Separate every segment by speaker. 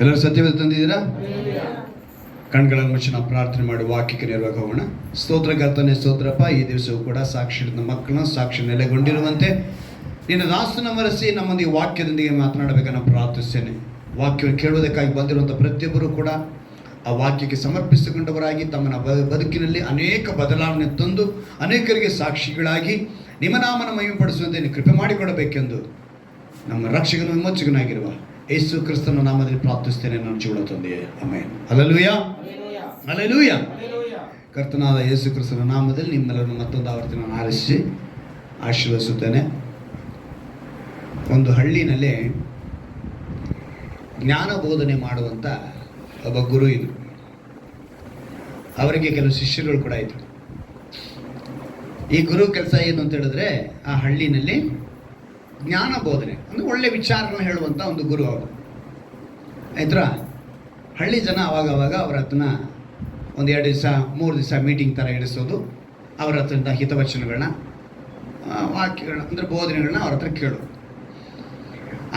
Speaker 1: ಎಲ್ಲರೂ ಸತ್ಯವೇದ ತಂದಿದ್ದೀರಾ? ಕಣ್ಗಳನ್ನು ಮುಚ್ಚಿ ನಾವು ಪ್ರಾರ್ಥನೆ ಮಾಡಿ ವಾಕ್ಯಕ್ಕೆ ನೆರವಾಗಿ ಹೋಗೋಣ. ಸ್ತೋತ್ರಕರ್ತನೇ ಸ್ತೋತ್ರಪ್ಪ, ಈ ದಿವಸವೂ ಕೂಡ ಸಾಕ್ಷಿಯ ಮಕ್ಕಳನ್ನ ಸಾಕ್ಷಿ ನೆಲೆಗೊಂಡಿರುವಂತೆ ನಿನ್ನ ದಾಸನ ಮರೆಸಿ ನಮ್ಮೊಂದಿಗೆ ವಾಕ್ಯದೊಂದಿಗೆ ಮಾತನಾಡಬೇಕನ್ನು ಪ್ರಾರ್ಥಿಸ್ತೇನೆ. ವಾಕ್ಯವನ್ನು ಕೇಳುವುದಕ್ಕಾಗಿ ಬಂದಿರುವಂಥ ಪ್ರತಿಯೊಬ್ಬರು ಕೂಡ ಆ ವಾಕ್ಯಕ್ಕೆ ಸಮರ್ಪಿಸಿಕೊಂಡವರಾಗಿ ತಮ್ಮನ್ನ ಬದುಕಿನಲ್ಲಿ ಅನೇಕ ಬದಲಾವಣೆ ತಂದು ಅನೇಕರಿಗೆ ಸಾಕ್ಷಿಗಳಾಗಿ ನಿಮ್ಮ ನಾಮನ ಮಹಿಮೆಪಡಿಸುವಂತೆ ನೀವು ಕೃಪೆ ಮಾಡಿಕೊಡಬೇಕೆಂದು ನಮ್ಮ ರಕ್ಷಕನು ವಿಮೋಚಕನಾಗಿರುವ ಯೇಸು ಕ್ರಿಸ್ತನ ನಾಮದಲ್ಲಿ ಪ್ರಾರ್ಥಿಸ್ತೇನೆ. ನಾನು ಜೀವನ ತಂದೆಯೇ, ಆಮೆನ್. Hallelujah, hallelujah. ಕರ್ತನಾದ ಯೇಸು ಕ್ರಿಸ್ತನ ನಾಮದಲ್ಲಿ ನಿಮ್ಮೆಲ್ಲರನ್ನು ಮತ್ತೊಂದು ಆವರ್ತಿ ನಾನು ಆಶೀರ್ವದಿಸುತ್ತೇನೆ. ಒಂದು ಹಳ್ಳಿನಲ್ಲಿ ಜ್ಞಾನ ಬೋಧನೆ ಮಾಡುವಂಥ ಒಬ್ಬ ಗುರು ಇದ್ರು. ಅವರಿಗೆ ಕೆಲವು ಶಿಷ್ಯರುಗಳು ಕೂಡ ಇದ್ರು. ಈ ಗುರು ಕೆಲಸ ಏನು ಅಂತ ಹೇಳಿದ್ರೆ, ಆ ಹಳ್ಳಿನಲ್ಲಿ ಜ್ಞಾನ ಬೋಧನೆ ಅಂದರೆ ಒಳ್ಳೆ ವಿಚಾರಗಳನ್ನ ಹೇಳುವಂಥ ಒಂದು ಗುರು ಅವರು. ಆಯ್ತಾ? ಹಳ್ಳಿ ಜನ ಅವಾಗವಾಗ ಅವರ ಹತ್ರನ ಒಂದು 2 ದಿವಸ 3 ದಿವಸ ಮೀಟಿಂಗ್ ಥರ ಇಡಿಸೋದು, ಅವರ ಹತ್ರದಿಂದ ಹಿತವಚನಗಳನ್ನ ವಾಕ್ಯಗಳನ್ನ ಅಂದರೆ ಬೋಧನೆಗಳನ್ನ ಅವ್ರ ಹತ್ರ ಕೇಳೋದು.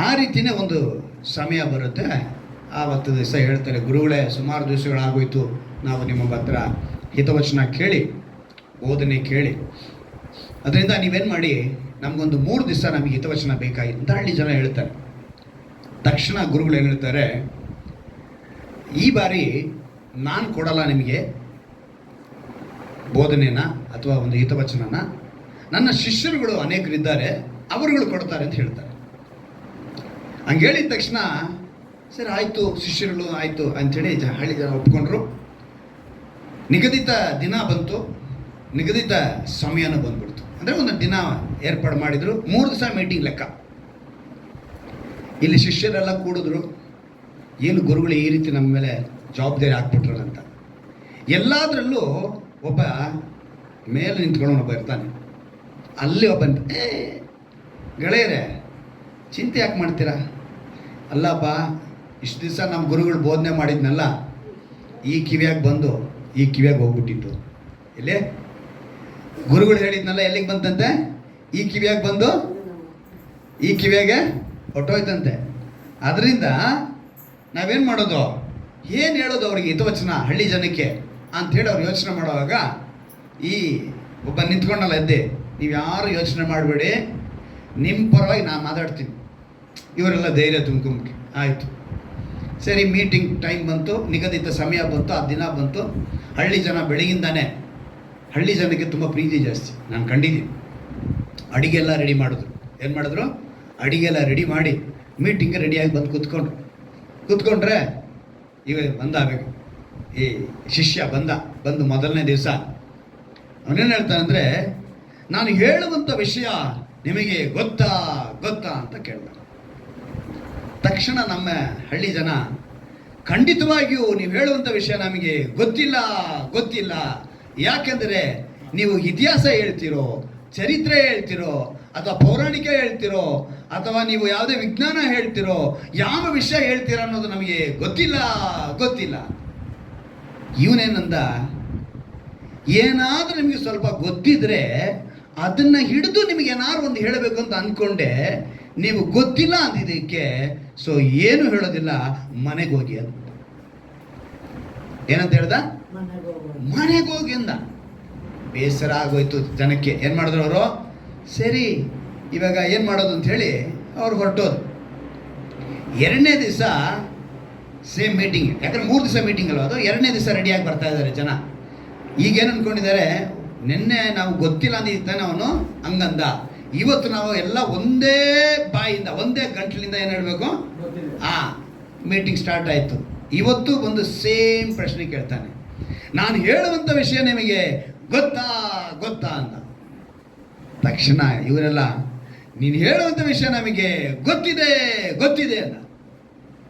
Speaker 1: ಆ ರೀತಿಯೇ ಒಂದು ಸಮಯ ಬರುತ್ತೆ. ಆವತ್ತು ದಿವಸ ಹೇಳ್ತಾರೆ, ಗುರುಗಳೇ ಸುಮಾರು ದಿವಸಗಳಾಗೋಯ್ತು ನಾವು ನಿಮ್ಮ ಹತ್ರ ಹಿತವಚನ ಕೇಳಿ ಬೋಧನೆ ಕೇಳಿ, ಅದರಿಂದ ನೀವೇನು ಮಾಡಿ ನಮಗೊಂದು 3 ದಿವಸ ನಮಗೆ ಹಿತವಚನ ಬೇಕಾಗಿತ್ತು ಅಂತ ಹಳ್ಳಿ ಜನ ಹೇಳ್ತಾರೆ. ತಕ್ಷಣ ಗುರುಗಳು ಏನು ಹೇಳ್ತಾರೆ, ಈ ಬಾರಿ ನಾನು ಕೊಡಲ್ಲ ನಿಮಗೆ ಬೋಧನೆನ ಅಥವಾ ಒಂದು ಹಿತವಚನನ, ನನ್ನ ಶಿಷ್ಯರುಗಳು ಅನೇಕರಿದ್ದಾರೆ ಅವರುಗಳು ಕೊಡ್ತಾರೆ ಅಂತ ಹೇಳ್ತಾರೆ. ಹಂಗೆ ಹೇಳಿದ ತಕ್ಷಣ ಸರಿ ಆಯಿತು, ಶಿಷ್ಯರುಗಳು ಆಯಿತು ಅಂಥೇಳಿ ಹಳ್ಳಿ ಜನ ಒಪ್ಕೊಂಡ್ರು. ನಿಗದಿತ ದಿನ ಬಂತು, ನಿಗದಿತ ಸಮಯನೂ ಬಂದ್ಬಿಡ್ತು. ಅಂದರೆ ಒಂದು ದಿನ ಏರ್ಪಾಡು ಮಾಡಿದರು. 3 ದಿವಸ ಮೀಟಿಂಗ್ ಲೆಕ್ಕ. ಇಲ್ಲಿ ಶಿಷ್ಯರೆಲ್ಲ ಕೂಡಿದ್ರು, ಏನು ಗುರುಗಳು ಈ ರೀತಿ ನಮ್ಮ ಮೇಲೆ ಜವಾಬ್ದಾರಿ ಹಾಕ್ಬಿಟ್ರು ಅಂತ. ಎಲ್ಲದರಲ್ಲೂ ಒಬ್ಬ ಮೇಲೆ ನಿಂತ್ಕೊಂಡು ಒಬ್ಬ ಇರ್ತಾನೆ. ಅಲ್ಲಿ ಒಬ್ಬ ಗೆಳೆಯರೇ ಚಿಂತೆ ಯಾಕೆ ಮಾಡ್ತೀರಾ? ಅಲ್ಲಪ್ಪ, ಇಷ್ಟು ದಿವಸ ನಮ್ಮ ಗುರುಗಳು ಬೋಧನೆ ಮಾಡಿದ್ನಲ್ಲ, ಈ ಕಿವಿಯಾಗಿ ಬಂದು ಈ ಕಿವಿಯಾಗಿ ಹೋಗ್ಬಿಟ್ಟಿತ್ತು. ಇಲ್ಲೇ ಗುರುಗಳು ಹೇಳಿದ್ನಲ್ಲ ಎಲ್ಲಿಗೆ ಬಂತಂತೆ? ಈ ಕಿವಿಯಾಗಿ ಬಂದು ಈ ಕಿವಿಯಾಗೆ ಹೊಟ್ಟೋಯ್ತಂತೆ. ಅದರಿಂದ ನಾವೇನು ಮಾಡೋದು, ಏನು ಹೇಳೋದು ಅವ್ರಿಗೆ ಹಿತವಚನ ಹಳ್ಳಿ ಜನಕ್ಕೆ ಅಂಥೇಳಿ ಅವ್ರು ಯೋಚನೆ ಮಾಡುವಾಗ ಈ ಒಬ್ಬ ನಿಂತ್ಕೊಂಡಲ್ಲ ಎದ್ದೆ, ನೀವು ಯಾರು ಯೋಚನೆ ಮಾಡಬೇಡಿ, ನಿಮ್ಮ ಪರವಾಗಿ ನಾನು ಮಾತಾಡ್ತೀನಿ. ಇವರೆಲ್ಲ ಧೈರ್ಯ ತುಂಬ್ಕೊಂಬಿಟ್ಟು ಆಯಿತು. ಸರಿ, ಮೀಟಿಂಗ್ ಟೈಮ್ ಬಂತು, ನಿಗದಿತ ಸಮಯ ಬಂತು, ಆ ದಿನ ಬಂತು. ಹಳ್ಳಿ ಜನ ಬೆಳಗಿಂದಾನೆ, ಹಳ್ಳಿ ಜನಕ್ಕೆ ತುಂಬ ಪ್ರೀತಿ ಜಾಸ್ತಿ, ನಾನು ಕಂಡಿದ್ದೀನಿ. ಅಡಿಗೆ ಎಲ್ಲ ರೆಡಿ ಮಾಡಿದ್ರು. ಏನು ಮಾಡಿದ್ರು? ಅಡಿಗೆ ಎಲ್ಲ ರೆಡಿ ಮಾಡಿ ಮೀಟಿಂಗ್ಗೆ ರೆಡಿಯಾಗಿ ಬಂದು ಕೂತ್ಕೊಂಡ್ರೆ ಇವ ಬಂದಾಗಬೇಕು. ಈ ಶಿಷ್ಯ ಬಂದು ಮೊದಲನೇ ದಿವಸ ಅವನೇನು ಹೇಳ್ತಾನಂದರೆ, ನಾನು ಹೇಳುವಂಥ ವಿಷಯ ನಿಮಗೆ ಗೊತ್ತಾ ಅಂತ ಕೇಳ್ದ. ತಕ್ಷಣ ನಮ್ಮ ಹಳ್ಳಿ ಜನ, ಖಂಡಿತವಾಗಿಯೂ ನೀವು ಹೇಳುವಂಥ ವಿಷಯ ನಮಗೆ ಗೊತ್ತಿಲ್ಲ. ಯಾಕೆಂದರೆ ನೀವು ಇತಿಹಾಸ ಹೇಳ್ತಿರೋ, ಚರಿತ್ರೆ ಹೇಳ್ತಿರೋ, ಅಥವಾ ಪೌರಾಣಿಕ ಹೇಳ್ತಿರೋ, ಅಥವಾ ನೀವು ಯಾವುದೇ ವಿಜ್ಞಾನ ಹೇಳ್ತಿರೋ, ಯಾವ ವಿಷಯ ಹೇಳ್ತೀರೋ ಅನ್ನೋದು ನಮಗೆ ಗೊತ್ತಿಲ್ಲ. ಇವನೇನಂದ, ಏನಾದರೂ ನಿಮಗೆ ಸ್ವಲ್ಪ ಗೊತ್ತಿದ್ರೆ ಅದನ್ನು ಹಿಡಿದು ನಿಮಗೆ ಏನಾದ್ರು ಒಂದು ಹೇಳಬೇಕು ಅಂತ ಅಂದ್ಕೊಂಡೆ, ನೀವು ಗೊತ್ತಿಲ್ಲ ಅಂದಿದ್ದಕ್ಕೆ ಸೊ ಏನು ಹೇಳೋದಿಲ್ಲ, ಮನೆಗೆ ಹೋಗಿ ಅಂತ. ಏನಂತ ಹೇಳ್ದ? ಮನೆಗೆ ಹೋಗಿ ಅಂದ. ಬೇಸರ ಆಗೋಯ್ತು ಜನಕ್ಕೆ. ಏನು ಮಾಡಿದ್ರು ಅವರು? ಸರಿ, ಇವಾಗ ಏನು ಮಾಡೋದು ಅಂತ ಹೇಳಿ ಅವ್ರು ಹೊರಟೋದು. 2ನೇ ದಿವಸ ಸೇಮ್ ಮೀಟಿಂಗ್, ಯಾಕಂದ್ರೆ 3 ದಿವಸ ಮೀಟಿಂಗ್ ಅಲ್ವ ಅದು. 2ನೇ ದಿವಸ ರೆಡಿಯಾಗಿ ಬರ್ತಾ ಇದ್ದಾರೆ ಜನ. ಈಗೇನು ಅಂದ್ಕೊಂಡಿದ್ದಾರೆ, ನಿನ್ನೆ ನಾವು ಗೊತ್ತಿಲ್ಲ ಅಂದಿದ್ದಾನೆ ಅವನು ಹಂಗಂದ, ಇವತ್ತು ನಾವು ಎಲ್ಲ ಒಂದೇ ಬಾಯಿಂದ ಒಂದೇ ಗಂಟಲಿಂದ ಏನು ಹೇಳಬೇಕು, ಮೀಟಿಂಗ್ ಸ್ಟಾರ್ಟ್ ಆಯಿತು. ಇವತ್ತು ಒಂದು ಸೇಮ್ ಪ್ರಶ್ನೆ ಕೇಳ್ತಾನೆ, ನಾನು ಹೇಳುವಂಥ ವಿಷಯ ನಿಮಗೆ ಗೊತ್ತಾ ಅಂತ. ತಕ್ಷಣ ಇವರೆಲ್ಲ, ನೀನು ಹೇಳುವಂಥ ವಿಷಯ ನಮಗೆ ಗೊತ್ತಿದೆ ಅಂದ.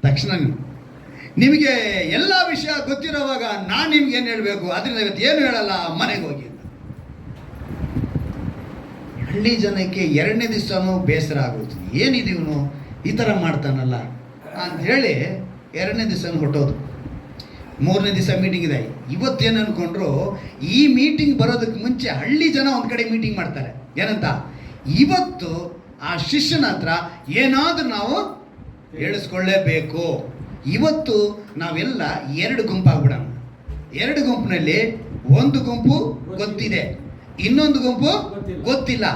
Speaker 1: ತಕ್ಷಣ ನಿಮಗೆ ಎಲ್ಲ ವಿಷಯ ಗೊತ್ತಿರೋವಾಗ ನಾನು ನಿಮ್ಗೆ ಏನು ಹೇಳಬೇಕು, ಅದರಿಂದ ಇವತ್ತು ಏನು ಹೇಳಲ್ಲ, ಮನೆಗೆ ಹೋಗಿ ಅಂತ. ಹಳ್ಳಿ ಜನಕ್ಕೆ 2ನೇ ದಿವಸನೂ ಬೇಸರ ಆಗೋಯ್ತು. ಏನಿದೀವನು ಈ ಥರ ಮಾಡ್ತಾನಲ್ಲ ಅಂಥೇಳಿ 2ನೇ ದಿವಸ ಹೊಟ್ಟೋದು. 3ನೇ ದಿವಸ ಮೀಟಿಂಗ್ ಇದೆ. ಇವತ್ತೇನು ಅಂದ್ಕೊಂಡ್ರು, ಈ ಮೀಟಿಂಗ್ ಬರೋದಕ್ಕೆ ಮುಂಚೆ ಹಳ್ಳಿ ಜನ ಒಂದು ಕಡೆ ಮೀಟಿಂಗ್ ಮಾಡ್ತಾರೆ. ಏನಂತ, ಇವತ್ತು ಆ ಶಿಷ್ಯನ ಹತ್ರ ಏನಾದರೂ ನಾವು ಹೇಳಿಸ್ಕೊಳ್ಳೇಬೇಕು, ಇವತ್ತು ನಾವೆಲ್ಲ ಎರಡು ಗುಂಪಾಗ್ಬಿಡೋಣ. ಎರಡು ಗುಂಪಿನಲ್ಲಿ ಒಂದು ಗುಂಪು ಗೊತ್ತಿದೆ, ಇನ್ನೊಂದು ಗುಂಪು ಗೊತ್ತಿಲ್ಲ.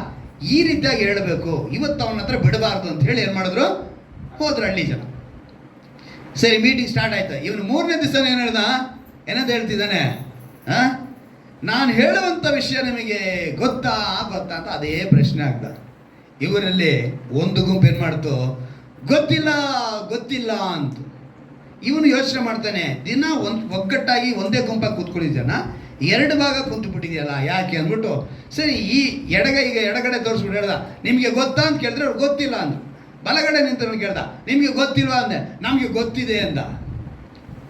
Speaker 1: ಈ ರೀತಿಯಾಗಿ ಹೇಳಬೇಕು. ಇವತ್ತು ಅವನ ಹತ್ರ ಬಿಡಬಾರ್ದು ಅಂತ ಹೇಳಿ ಏನು ಮಾಡಿದ್ರು, ಹೋದ್ರು ಹಳ್ಳಿ ಜನ. ಸರಿ, ಮೀಟಿಂಗ್ ಸ್ಟಾರ್ಟ್ ಆಯ್ತು. ಇವನು 3ನೇ ದಿವಸ ಏನು ಹೇಳ್ದ, ಏನಂತ ಹೇಳ್ತಿದ್ದಾನೆ, ನಾನು ಹೇಳುವಂಥ ವಿಷಯ ನಿಮಗೆ ಗೊತ್ತಾ ಗೊತ್ತಾ ಅಂತ ಅದೇ ಪ್ರಶ್ನೆ ಆಗ್ದ. ಇವರಲ್ಲಿ ಒಂದು ಗುಂಪು ಏನು ಮಾಡ್ತು, ಗೊತ್ತಿಲ್ಲ ಗೊತ್ತಿಲ್ಲ ಅಂತ. ಇವನು ಯೋಚನೆ ಮಾಡ್ತಾನೆ, ದಿನ ಒಗ್ಗಟ್ಟಾಗಿ ಒಂದೇ ಗುಂಪಾಗಿ ಕೂತ್ಕೊಂಡಿದ್ದಾನ, ಎರಡು ಭಾಗ ಕುಂತು ಬಿಟ್ಟಿದೆಯಲ್ಲ ಯಾಕೆ ಅಂದ್ಬಿಟ್ಟು, ಸರಿ ಈ ಎಡಗಡೆ ತೋರಿಸ್ಬಿಟ್ಟು ಹೇಳ್ದ, ನಿಮಗೆ ಗೊತ್ತಾ ಅಂತ ಕೇಳಿದ್ರೆ ಅವ್ರು ಗೊತ್ತಿಲ್ಲ ಅಂದ್ರು. ಬಲಗಡೆ ನಿಂತವನು ಕೇಳ್ದ, ನಿಮಗೆ ಗೊತ್ತಿಲ್ವಾ ಅಂದೆ, ನಮಗೆ ಗೊತ್ತಿದೆ ಅಂದ.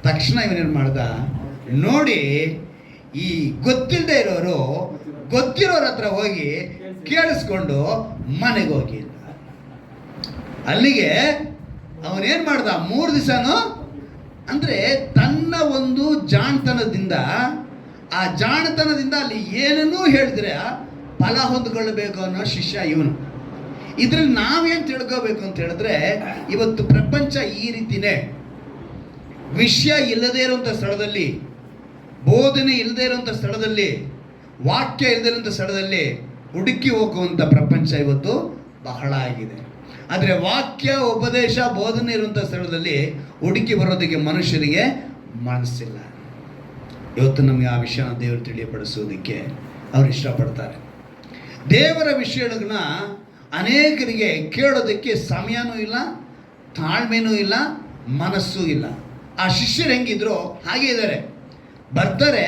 Speaker 1: ತಕ್ಷಣ ಇವನೇನು ಮಾಡ್ದ, ನೋಡಿ ಈ ಗೊತ್ತಿಲ್ಲದೆ ಇರೋರು ಗೊತ್ತಿರೋರ ಹತ್ರ ಹೋಗಿ ಕೇಳಿಸ್ಕೊಂಡು ಮನೆಗೆ ಹೋಗಿ. ಅಲ್ಲಿಗೆ ಅವನೇನು ಮಾಡ್ದ, 3 ದಿವಸನೂ ಅಂದರೆ ತನ್ನ ಒಂದು ಜಾಣತನದಿಂದ, ಆ ಜಾಣತನದಿಂದ ಅಲ್ಲಿ ಏನನ್ನೂ ಹೇಳಿದ್ರೆ ಫಲ ಹೊಂದ್ಕೊಳ್ಬೇಕು ಅನ್ನೋ ಶಿಷ್ಯ ಇವನು. ಇದ್ರಲ್ಲಿ ನಾವೇನು ತಿಳ್ಕೋಬೇಕು ಅಂತ ಹೇಳಿದ್ರೆ, ಇವತ್ತು ಪ್ರಪಂಚ ಈ ರೀತಿನೇ, ವಿಷಯ ಇಲ್ಲದೇ ಇರುವಂಥ ಸ್ಥಳದಲ್ಲಿ, ಬೋಧನೆ ಇಲ್ಲದೇ ಇರುವಂಥ ಸ್ಥಳದಲ್ಲಿ, ವಾಕ್ಯ ಇಲ್ಲದೇ ಇರುವಂಥ ಸ್ಥಳದಲ್ಲಿ ಹುಡುಕಿ ಹೋಗುವಂಥ ಪ್ರಪಂಚ ಇವತ್ತು ಬಹಳ ಆಗಿದೆ. ಆದರೆ ವಾಕ್ಯ, ಉಪದೇಶ, ಬೋಧನೆ ಇರುವಂಥ ಸ್ಥಳದಲ್ಲಿ ಹುಡುಕಿ ಬರೋದಕ್ಕೆ ಮನುಷ್ಯರಿಗೆ ಮನಸ್ಸಿಲ್ಲ. ಇವತ್ತು ನಮಗೆ ಆ ವಿಷಯನ ದೇವರು ತಿಳಿಯಪಡಿಸೋದಕ್ಕೆ ಅವರು ಇಷ್ಟಪಡ್ತಾರೆ. ದೇವರ ವಿಷಯಗಳನ್ನ ಅನೇಕರಿಗೆ ಕೇಳೋದಕ್ಕೆ ಸಮಯನೂ ಇಲ್ಲ, ತಾಳ್ಮೆನೂ ಇಲ್ಲ, ಮನಸ್ಸೂ ಇಲ್ಲ. ಆ ಶಿಷ್ಯರು ಹೆಂಗಿದ್ರು ಹಾಗೆ ಇದ್ದಾರೆ. ಬರ್ತಾರೆ,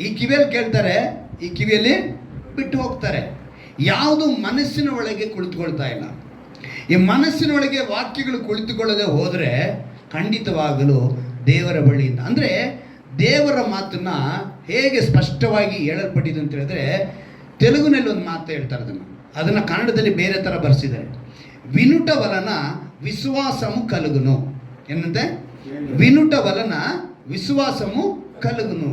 Speaker 1: ಈ ಕಿವಿಯಲ್ಲಿ ಕೇಳ್ತಾರೆ, ಈ ಕಿವಿಯಲ್ಲಿ ಬಿಟ್ಟು ಹೋಗ್ತಾರೆ. ಯಾವುದು ಮನಸ್ಸಿನ ಒಳಗೆ ಕುಳಿತುಕೊಳ್ತಾ ಇಲ್ಲ. ಈ ಮನಸ್ಸಿನ ಒಳಗೆ ವಾಕ್ಯಗಳು ಕುಳಿತುಕೊಳ್ಳದೆ ಹೋದರೆ ಖಂಡಿತವಾಗಲು ದೇವರ ಬಳಿಯಿಂದ, ಅಂದರೆ ದೇವರ ಮಾತನ್ನ ಹೇಗೆ ಸ್ಪಷ್ಟವಾಗಿ ಹೇಳಲ್ಪಟ್ಟಿದೆ ಅಂತ ಹೇಳಿದ್ರೆ, ತೆಲುಗಿನಲ್ಲಿ ಒಂದು ಮಾತು ಹೇಳ್ತಾರೆ, ಅದನ್ನು ಕನ್ನಡದಲ್ಲಿ ಬೇರೆ ಥರ ಬರೆಸಿದ್ದಾರೆ. ವಿನುಟ ವಲನ ವಿಶ್ವಾಸಮು ಕಲುಗುನು. ಏನಂತೆ, ವಿನುಟ ವಲನ ವಿಶ್ವಾಸಮು ಕಲುಗುನು.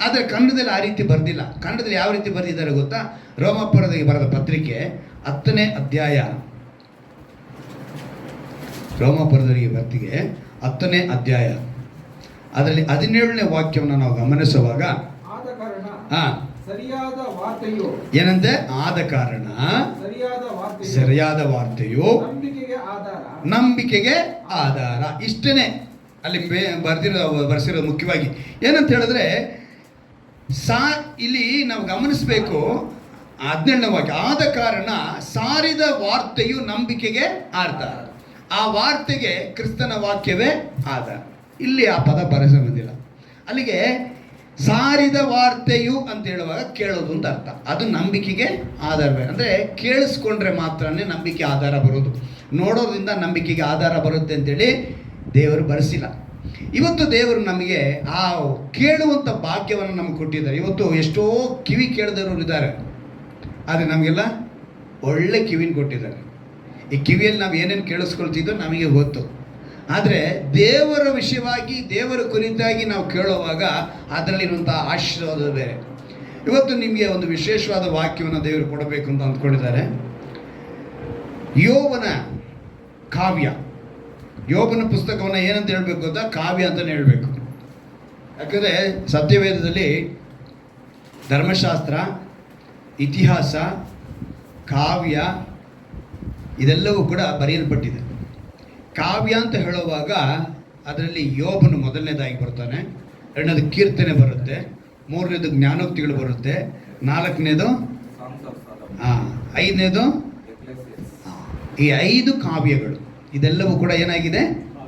Speaker 1: ಆದರೆ ಕನ್ನಡದಲ್ಲಿ ಆ ರೀತಿ ಬರೆದಿಲ್ಲ. ಕನ್ನಡದಲ್ಲಿ ಯಾವ ರೀತಿ ಬರೆದಿದ್ದಾರೆ ಗೊತ್ತಾ, ರೋಮಾಪುರದಲ್ಲಿ ಬರೆದ ಪತ್ರಿಕೆ 10ನೇ ಅಧ್ಯಾಯ, ರೋಮಾಪುರದವರಿಗೆ ಬರ್ತಿಗೆ 10ನೇ ಅಧ್ಯಾಯ, ಅದರಲ್ಲಿ 17ನೇ ವಾಕ್ಯವನ್ನು ನಾವು ಗಮನಿಸುವಾಗ,
Speaker 2: ಸರಿಯಾದ ವಾರ್ತೆಯು
Speaker 1: ಏನಂತೆ, ಆದ ಕಾರಣ ಸರಿಯಾದ ವಾರ್ತೆಯು ನಂಬಿಕೆಗೆ ಆಧಾರ. ಇಷ್ಟನೇ ಅಲ್ಲಿ ಬರ್ಸಿರೋದು. ಮುಖ್ಯವಾಗಿ ಏನಂತ ಹೇಳಿದ್ರೆ, ಇಲ್ಲಿ ನಾವು ಗಮನಿಸಬೇಕು 17ನೇ ವಾಕ್ಯ, ಆದ ಕಾರಣ ಸಾರಿದ ವಾರ್ತೆಯು ನಂಬಿಕೆಗೆ ಆಧಾರ. ಆ ವಾರ್ತೆಗೆ ಕ್ರಿಸ್ತನ ವಾಕ್ಯವೇ ಆಧಾರ. ಇಲ್ಲಿ ಆ ಪದ ಬರೆಸೋದಿಲ್ಲ. ಅಲ್ಲಿಗೆ ಸಾರಿದ ವಾರ್ತೆಯು ಅಂತ ಹೇಳುವಾಗ ಕೇಳೋದು ಅಂತ ಅರ್ಥ. ಅದು ನಂಬಿಕೆಗೆ ಆಧಾರವೇ. ಅಂದರೆ ಕೇಳಿಸ್ಕೊಂಡ್ರೆ ಮಾತ್ರನೇ ನಂಬಿಕೆ ಆಧಾರ ಬರೋದು. ನೋಡೋದ್ರಿಂದ ನಂಬಿಕೆಗೆ ಆಧಾರ ಬರುತ್ತೆ ಅಂತೇಳಿ ದೇವರು ಬರೆಸಿಲ್ಲ. ಇವತ್ತು ದೇವರು ನಮಗೆ ಆ ಕೇಳುವಂಥ ಭಾಗ್ಯವನ್ನು ನಮಗೆ ಕೊಟ್ಟಿದ್ದಾರೆ. ಇವತ್ತು ಎಷ್ಟೋ ಕಿವಿ ಕೇಳದವರು ಇದ್ದಾರೆ, ಆದರೆ ನಮಗೆಲ್ಲ ಒಳ್ಳೆ ಕಿವಿನ ಕೊಟ್ಟಿದ್ದಾರೆ. ಈ ಕಿವಿಯಲ್ಲಿ ನಾವು ಏನೇನು ಕೇಳಿಸ್ಕೊಳ್ತಿದ್ದೋ ನಮಗೆ ಗೊತ್ತು. ಆದರೆ ದೇವರ ವಿಷಯವಾಗಿ, ದೇವರ ಕುರಿತಾಗಿ ನಾವು ಕೇಳುವಾಗ ಅದರಲ್ಲಿರುವಂಥ ಆಶೀರ್ವಾದ ಬೇರೆ. ಇವತ್ತು ನಿಮಗೆ ಒಂದು ವಿಶೇಷವಾದ ವಾಕ್ಯವನ್ನು ದೇವರು ಕೊಡಬೇಕು ಅಂತ ಅಂದ್ಕೊಂಡಿದ್ದಾರೆ. ಯೋಬನ ಕಾವ್ಯ, ಯೋಬನ ಪುಸ್ತಕವನ್ನು ಏನಂತ ಹೇಳಬೇಕು ಗೊತ್ತಾ, ಕಾವ್ಯ ಅಂತಲೇ ಹೇಳಬೇಕು. ಯಾಕಂದರೆ ಸತ್ಯವೇದದಲ್ಲಿ ಧರ್ಮಶಾಸ್ತ್ರ, ಇತಿಹಾಸ, ಕಾವ್ಯ ಇದೆಲ್ಲವೂ ಕೂಡ ಬರೆಯಲ್ಪಟ್ಟಿದೆ. ಕಾವ್ಯ ಅಂತ ಹೇಳುವಾಗ ಅದರಲ್ಲಿ ಯೋಬನು ಮೊದಲನೇದಾಗಿ ಬರ್ತಾನೆ, 2ನೇದು ಕೀರ್ತನೆ ಬರುತ್ತೆ, 3ನೇದು ಜ್ಞಾನೋಕ್ತಿಗಳು ಬರುತ್ತೆ, 4ನೇದು 5ನೇದು ಈ 5 ಕಾವ್ಯಗಳು. ಇದೆಲ್ಲವೂ ಕೂಡ ಏನಾಗಿದೆ,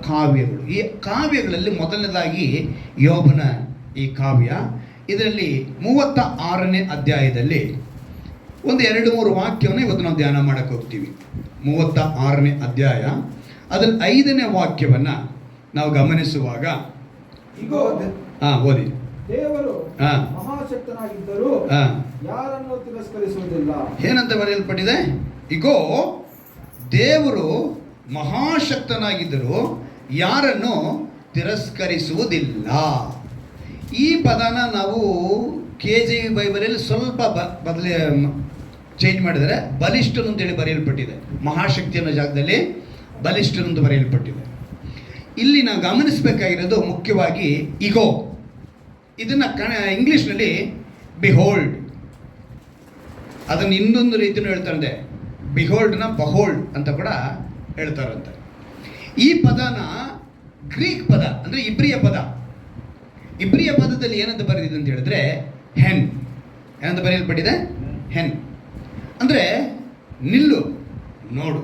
Speaker 1: ಕಾವ್ಯಗಳು. ಈ ಕಾವ್ಯಗಳಲ್ಲಿ ಮೊದಲನೇದಾಗಿ ಯೋಬನ ಈ ಕಾವ್ಯ. ಇದರಲ್ಲಿ 36ನೇ ಅಧ್ಯಾಯದಲ್ಲಿ ಒಂದು 2-3 ವಾಕ್ಯವನ್ನು ಇವತ್ತು ನಾವು ಧ್ಯಾನ ಮಾಡಕ್ಕೆ ಹೋಗ್ತೀವಿ. 36ನೇ ಅಧ್ಯಾಯ, ಅದರಲ್ಲಿ 5ನೇ ವಾಕ್ಯವನ್ನು ನಾವು ಗಮನಿಸುವಾಗ, ಓದಿ.
Speaker 2: ದೇವರು ಮಹಾಶಕ್ತನಾಗಿದ್ದರೂ ಯಾರನ್ನು ತಿರಸ್ಕರಿಸುವುದಿಲ್ಲ.
Speaker 1: ಏನಂತ ಬರೆಯಲ್ಪಟ್ಟಿದೆ, ಇಗೋ ದೇವರು ಮಹಾಶಕ್ತನಾಗಿದ್ದರೂ ಯಾರನ್ನು ತಿರಸ್ಕರಿಸುವುದಿಲ್ಲ. ಈ ಪದನ ನಾವು KJV ಬೈಬಲಲ್ಲಿ ಸ್ವಲ್ಪ ಚೇಂಜ್ ಮಾಡಿದರೆ ಬಲಿಷ್ಠನು ಅಂತೇಳಿ ಬರೆಯಲ್ಪಟ್ಟಿದೆ. ಮಹಾಶಕ್ತಿ ಅನ್ನೋ ಜಾಗದಲ್ಲಿ ಬಲಿಷ್ಠನು ಅಂತ ಬರೆಯಲ್ಪಟ್ಟಿದೆ. ಇಲ್ಲಿ ನಾವು ಗಮನಿಸಬೇಕಾಗಿರೋದು ಮುಖ್ಯವಾಗಿ ಇಗೋ. ಇದನ್ನು ಇಂಗ್ಲೀಷ್ನಲ್ಲಿ ಬಿಹೋಲ್ಡ್, ಅದನ್ನು ಇನ್ನೊಂದು ರೀತಿಯೂ ಹೇಳ್ತಾರಂತೆ, ಬಿಹೋಲ್ಡ್ನ ಬಹೋಲ್ಡ್ ಅಂತ ಕೂಡ ಹೇಳ್ತಾರಂತೆ. ಈ ಪದನ ಗ್ರೀಕ್ ಪದ ಅಂದರೆ ಇಬ್ರಿಯ ಪದ. ಇಬ್ರಿಯ ಪದದಲ್ಲಿ ಏನಂತ ಬರೆದಿದೆ ಅಂತ ಹೇಳಿದ್ರೆ ಹೆನ್. ಏನಂತ ಬರೆಯಲ್ಪಟ್ಟಿದೆ? ಹೆನ್. ಅಂದರೆ ನಿಲ್ಲು, ನೋಡು,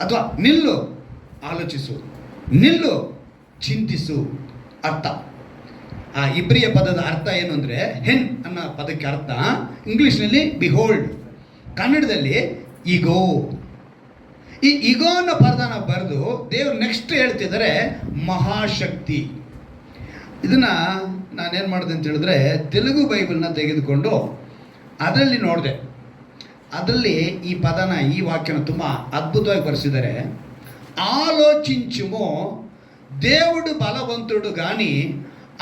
Speaker 1: ಅಥವಾ ನಿಲ್ಲು, ಆಲೋಚಿಸು, ನಿಲ್ಲು, ಚಿಂತಿಸು ಅರ್ಥ. ಆ ಇಬ್ರಿಯ ಪದದ ಅರ್ಥ ಏನು ಅಂದರೆ ಹೆನ್ ಅನ್ನೋ ಪದಕ್ಕೆ ಅರ್ಥ ಇಂಗ್ಲೀಷ್ನಲ್ಲಿ ಬಿಹೋಲ್ಡ್, ಕನ್ನಡದಲ್ಲಿ ಈಗೋ. ಈ ಈಗೋ ಅನ್ನೋ ಪದನ ಬರೆದು ದೇವರು ನೆಕ್ಸ್ಟ್ ಹೇಳ್ತಿದ್ದಾರೆ ಮಹಾಶಕ್ತಿ. ಇದನ್ನು ನಾನೇನು ಮಾಡಿದೆ ಅಂತ ಹೇಳಿದ್ರೆ ತೆಲುಗು ಬೈಬಲ್ನ ತೆಗೆದುಕೊಂಡು ಅದರಲ್ಲಿ ನೋಡಿದೆ. ಅದರಲ್ಲಿ ಈ ಪದನ, ಈ ವಾಕ್ಯನ ತುಂಬ ಅದ್ಭುತವಾಗಿ ಬರೆಸಿದ್ದಾರೆ. ఆలోచించుము దేవుడు బలవంతుడు గాని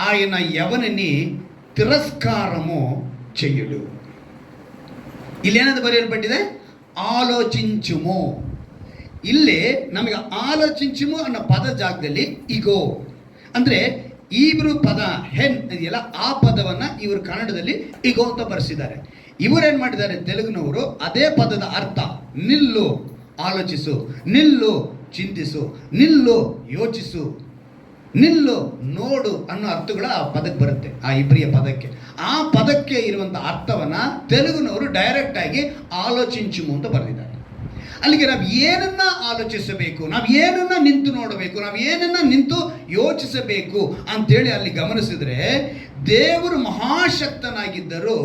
Speaker 1: ఆయన ఎవరిని తిరస్కారము చెయ్యడు. ಇಲ್ಲೇನದು ಬರೆಯಲ್ಪಟ್ಟಿದೆ? ಆಲೋಚಿಂಚುಮು. ಇಲ್ಲಿ ನಮಗೆ ಆಲೋಚಿಂಚುಮು ಅನ್ನೋ ಪದ ಜಾಗದಲ್ಲಿ ಇಗೋ ಅಂದರೆ ಈಬ್ರು ಪದ ಹೆನ್ ಇದೆಯಲ್ಲ, ಆ ಪದವನ್ನು ಇವರು ಕನ್ನಡದಲ್ಲಿ ಇಗೋ ಅಂತ ಬರೆಸಿದ್ದಾರೆ. ಇವರೇನು ಮಾಡಿದ್ದಾರೆ ತೆಲುಗಿನವರು, ಅದೇ ಪದದ ಅರ್ಥ ನಿಲ್ಲು, ಆಲೋಚಿಸು, ನಿಲ್ಲು, ಚಿಂತಿಸು, ನಿಲ್ಲು, ಯೋಚಿಸು, ನಿಲ್ಲು, ನೋಡು ಅನ್ನೋ ಅರ್ಥಗಳ ಆ ಪದಕ್ಕೆ ಬರುತ್ತೆ, ಆ ಇಬ್ರಿಯ ಪದಕ್ಕೆ. ಆ ಪದಕ್ಕೆ ಇರುವಂಥ ಅರ್ಥವನ್ನು ತೆಲುಗಿನವರು ಡೈರೆಕ್ಟಾಗಿ ಆಲೋಚಿಂಚುಮು ಅಂತ ಬರೆದಿದ್ದಾರೆ. ಅಲ್ಲಿಗೆ ನಾವು ಏನನ್ನ ಆಲೋಚಿಸಬೇಕು, ನಾವು ಏನನ್ನ ನಿಂತು ನೋಡಬೇಕು, ನಾವು ಏನನ್ನ ನಿಂತು ಯೋಚಿಸಬೇಕು ಅಂತೇಳಿ ಅಲ್ಲಿ ಗಮನಿಸಿದ್ರೆ, ದೇವರು ಮಹಾಶಕ್ತನಾಗಿದ್ದರೂ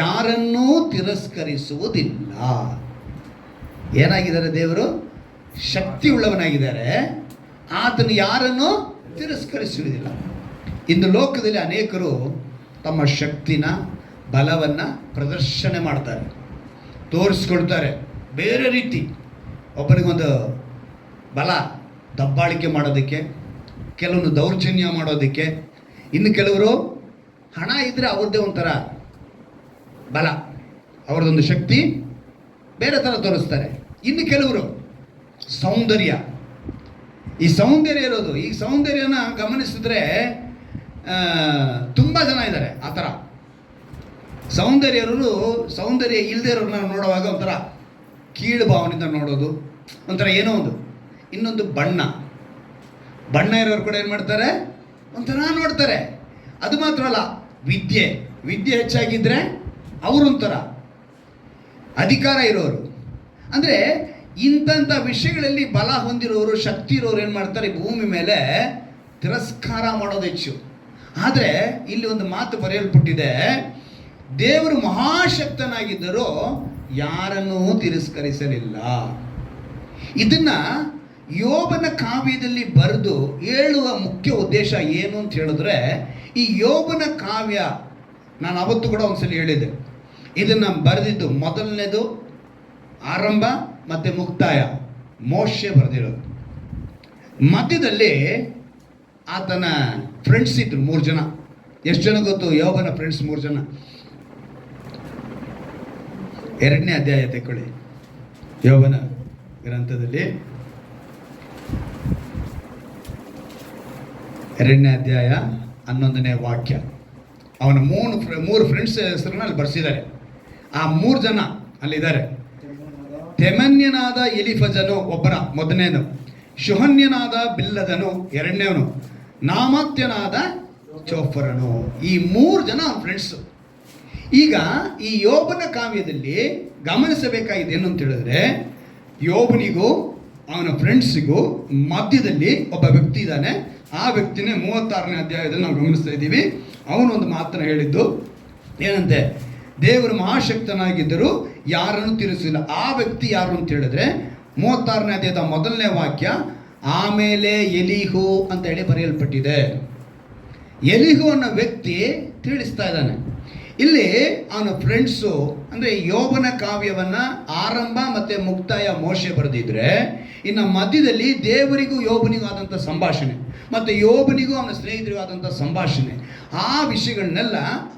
Speaker 1: ಯಾರನ್ನೂ ತಿರಸ್ಕರಿಸುವುದಿಲ್ಲ. ಏನಾಗಿದ್ದಾರೆ ದೇವರು? ಶಕ್ತಿ ಉಳ್ಳವನಾಗಿದ್ದಾರೆ, ಆತನು ಯಾರನ್ನು ತಿರಸ್ಕರಿಸುವುದಿಲ್ಲ. ಇಂದು ಲೋಕದಲ್ಲಿ ಅನೇಕರು ತಮ್ಮ ಶಕ್ತಿನ, ಬಲವನ್ನು ಪ್ರದರ್ಶನ ಮಾಡ್ತಾರೆ, ತೋರಿಸ್ಕೊಳ್ತಾರೆ ಬೇರೆ ರೀತಿ. ಒಬ್ಬನಿಗೊಂದು ಬಲ ದಬ್ಬಾಳಿಕೆ ಮಾಡೋದಕ್ಕೆ, ಕೆಲವೊಂದು ದೌರ್ಜನ್ಯ ಮಾಡೋದಕ್ಕೆ, ಇನ್ನು ಕೆಲವರು ಹಣ ಇದ್ದರೆ ಅವ್ರದ್ದೇ ಒಂಥರ ಬಲ, ಅವ್ರದ್ದೊಂದು ಶಕ್ತಿ ಬೇರೆ ಥರ ತೋರಿಸ್ತಾರೆ. ಇನ್ನು ಕೆಲವರು ಸೌಂದರ್ಯ, ಈ ಸೌಂದರ್ಯ ಇರೋದು, ಈ ಸೌಂದರ್ಯನ ಗಮನಿಸಿದ್ರೆ ತುಂಬ ಜನ ಇದ್ದಾರೆ ಆ ಥರ. ಸೌಂದರ್ಯ ಇಲ್ಲದೆ ಇರೋರನ್ನ ನೋಡುವಾಗ ಒಂಥರ ಕೀಳು ಭಾವನೆಯಿಂದ ನೋಡೋದು, ಒಂಥರ ಏನೋ ಒಂದು. ಇನ್ನೊಂದು ಬಣ್ಣ ಇರೋರು ಕೂಡ ಏನು ಮಾಡ್ತಾರೆ, ಒಂಥರ ನೋಡ್ತಾರೆ. ಅದು ಮಾತ್ರ ಅಲ್ಲ, ವಿದ್ಯೆ ಹೆಚ್ಚಾಗಿದ್ದರೆ ಅವರೊಂಥರ. ಅಧಿಕಾರ ಇರೋರು, ಅಂದರೆ ಇಂಥ ವಿಷಯಗಳಲ್ಲಿ ಬಲ ಹೊಂದಿರೋರು, ಶಕ್ತಿ ಇರೋರು ಏನು ಮಾಡ್ತಾರೆ, ಭೂಮಿ ಮೇಲೆ ತಿರಸ್ಕಾರ ಮಾಡೋದು ಹೆಚ್ಚು. ಆದರೆ ಇಲ್ಲಿ ಒಂದು ಮಾತು ಬರೆಯಲ್ಪಟ್ಟಿದೆ, ದೇವರು ಮಹಾಶಕ್ತನಾಗಿದ್ದರೂ ಯಾರನ್ನೂ ತಿರಸ್ಕರಿಸಲಿಲ್ಲ. ಇದನ್ನ ಯೋಬನ ಕಾವ್ಯದಲ್ಲಿ ಬರೆದು ಹೇಳುವ ಮುಖ್ಯ ಉದ್ದೇಶ ಏನು ಅಂತ ಹೇಳಿದ್ರೆ, ಈ ಯೋಬನ ಕಾವ್ಯ ನಾನು ಅವತ್ತು ಕೂಡ ಒಂದ್ಸಲ ಹೇಳಿದೆ, ಇದನ್ನು ಬರೆದಿದ್ದು ಮೊದಲನೇದು ಆರಂಭ ಮತ್ತು ಮುಕ್ತಾಯ ಮೋಶೆ ಬರೆದಿರೋದು. ಮಧ್ಯದಲ್ಲಿ ಆತನ ಫ್ರೆಂಡ್ಸ್ ಇದ್ರು 3 ಜನ. ಎಷ್ಟು ಜನ ಗೊತ್ತು ಯೋಬನ ಫ್ರೆಂಡ್ಸ್? 3 ಜನ. 2ನೇ ಅಧ್ಯಾಯ ತೆಕ್ಕೊಳ್ಳಿ, ಯೋಬನ ಗ್ರಂಥದಲ್ಲಿ 2ನೇ ಅಧ್ಯಾಯ 11ನೇ ವಾಕ್ಯ. ಅವನ 3 ಫ್ರೆಂಡ್ಸ್ ಹೆಸರನ್ನ ಅಲ್ಲಿ ಬರ್ಸಿದ್ದಾರೆ. ಆ 3 ಜನ ಅಲ್ಲಿದ್ದಾರೆ. ತೆಮನ್ಯನಾದ ಎಲಿಫಜನು ಒಬ್ಬನ ಮೊದಲನೇನು, ಶುಹನ್ಯನಾದ ಬಿಲ್ಲದನು ಎರಡನೇವನು, ನಾಮತ್ಯನಾದ ಚೋಫರನು. ಈ 3 ಜನ ಫ್ರೆಂಡ್ಸು. ಈಗ ಈ ಯೋಬನ ಕಾವ್ಯದಲ್ಲಿ ಗಮನಿಸಬೇಕಾಗಿದೆ ಏನು ಅಂತ ಹೇಳಿದ್ರೆ, ಯೋಬನಿಗೂ ಅವನ ಫ್ರೆಂಡ್ಸಿಗೂ ಮಧ್ಯದಲ್ಲಿ ಒಬ್ಬ ವ್ಯಕ್ತಿ ಇದ್ದಾನೆ. ಆ ವ್ಯಕ್ತಿನೇ 36ನೇ ಅಧ್ಯಾಯದಲ್ಲಿ ನಾವು ಗಮನಿಸ್ತಾ ಇದ್ದೀವಿ. ಅವನೊಂದು ಮಾತನ್ನು ಹೇಳಿದ್ದು ಏನಂತೆ, ದೇವರು ಮಹಾಶಕ್ತನಾಗಿದ್ದರೂ ಯಾರನ್ನು ತಿರುಗಿಸಿಲ್ಲ. ಆ ವ್ಯಕ್ತಿ ಯಾರು ಅಂತ ಹೇಳಿದ್ರೆ 36ನೇ ಅಧ್ಯಾಯದ ಮೊದಲನೇ ವಾಕ್ಯ, ಆಮೇಲೆ ಎಲಿಹು ಅಂತ ಹೇಳಿ ಬರೆಯಲ್ಪಟ್ಟಿದೆ. ಎಲಿಹು ಅನ್ನೋ ವ್ಯಕ್ತಿ ತಿಳಿಸ್ತಾ ಇದ್ದಾನೆ. ಇಲ್ಲಿ ಅವನ ಫ್ರೆಂಡ್ಸು, ಅಂದರೆ ಯೋಬನ ಕಾವ್ಯವನ್ನು ಆರಂಭ ಮತ್ತು ಮುಕ್ತಾಯ ಮೋಶೆ ಬರೆದಿದ್ರೆ, ಇನ್ನು ಮಧ್ಯದಲ್ಲಿ ದೇವರಿಗೂ ಯೋಬನಿಗೂ ಆದಂಥ ಸಂಭಾಷಣೆ ಮತ್ತು ಯೋಬನಿಗೂ ಅವನ ಸ್ನೇಹಿತರಿಗೂ ಆದಂಥ ಸಂಭಾಷಣೆ, ಆ ವಿಷಯಗಳನ್ನೆಲ್ಲ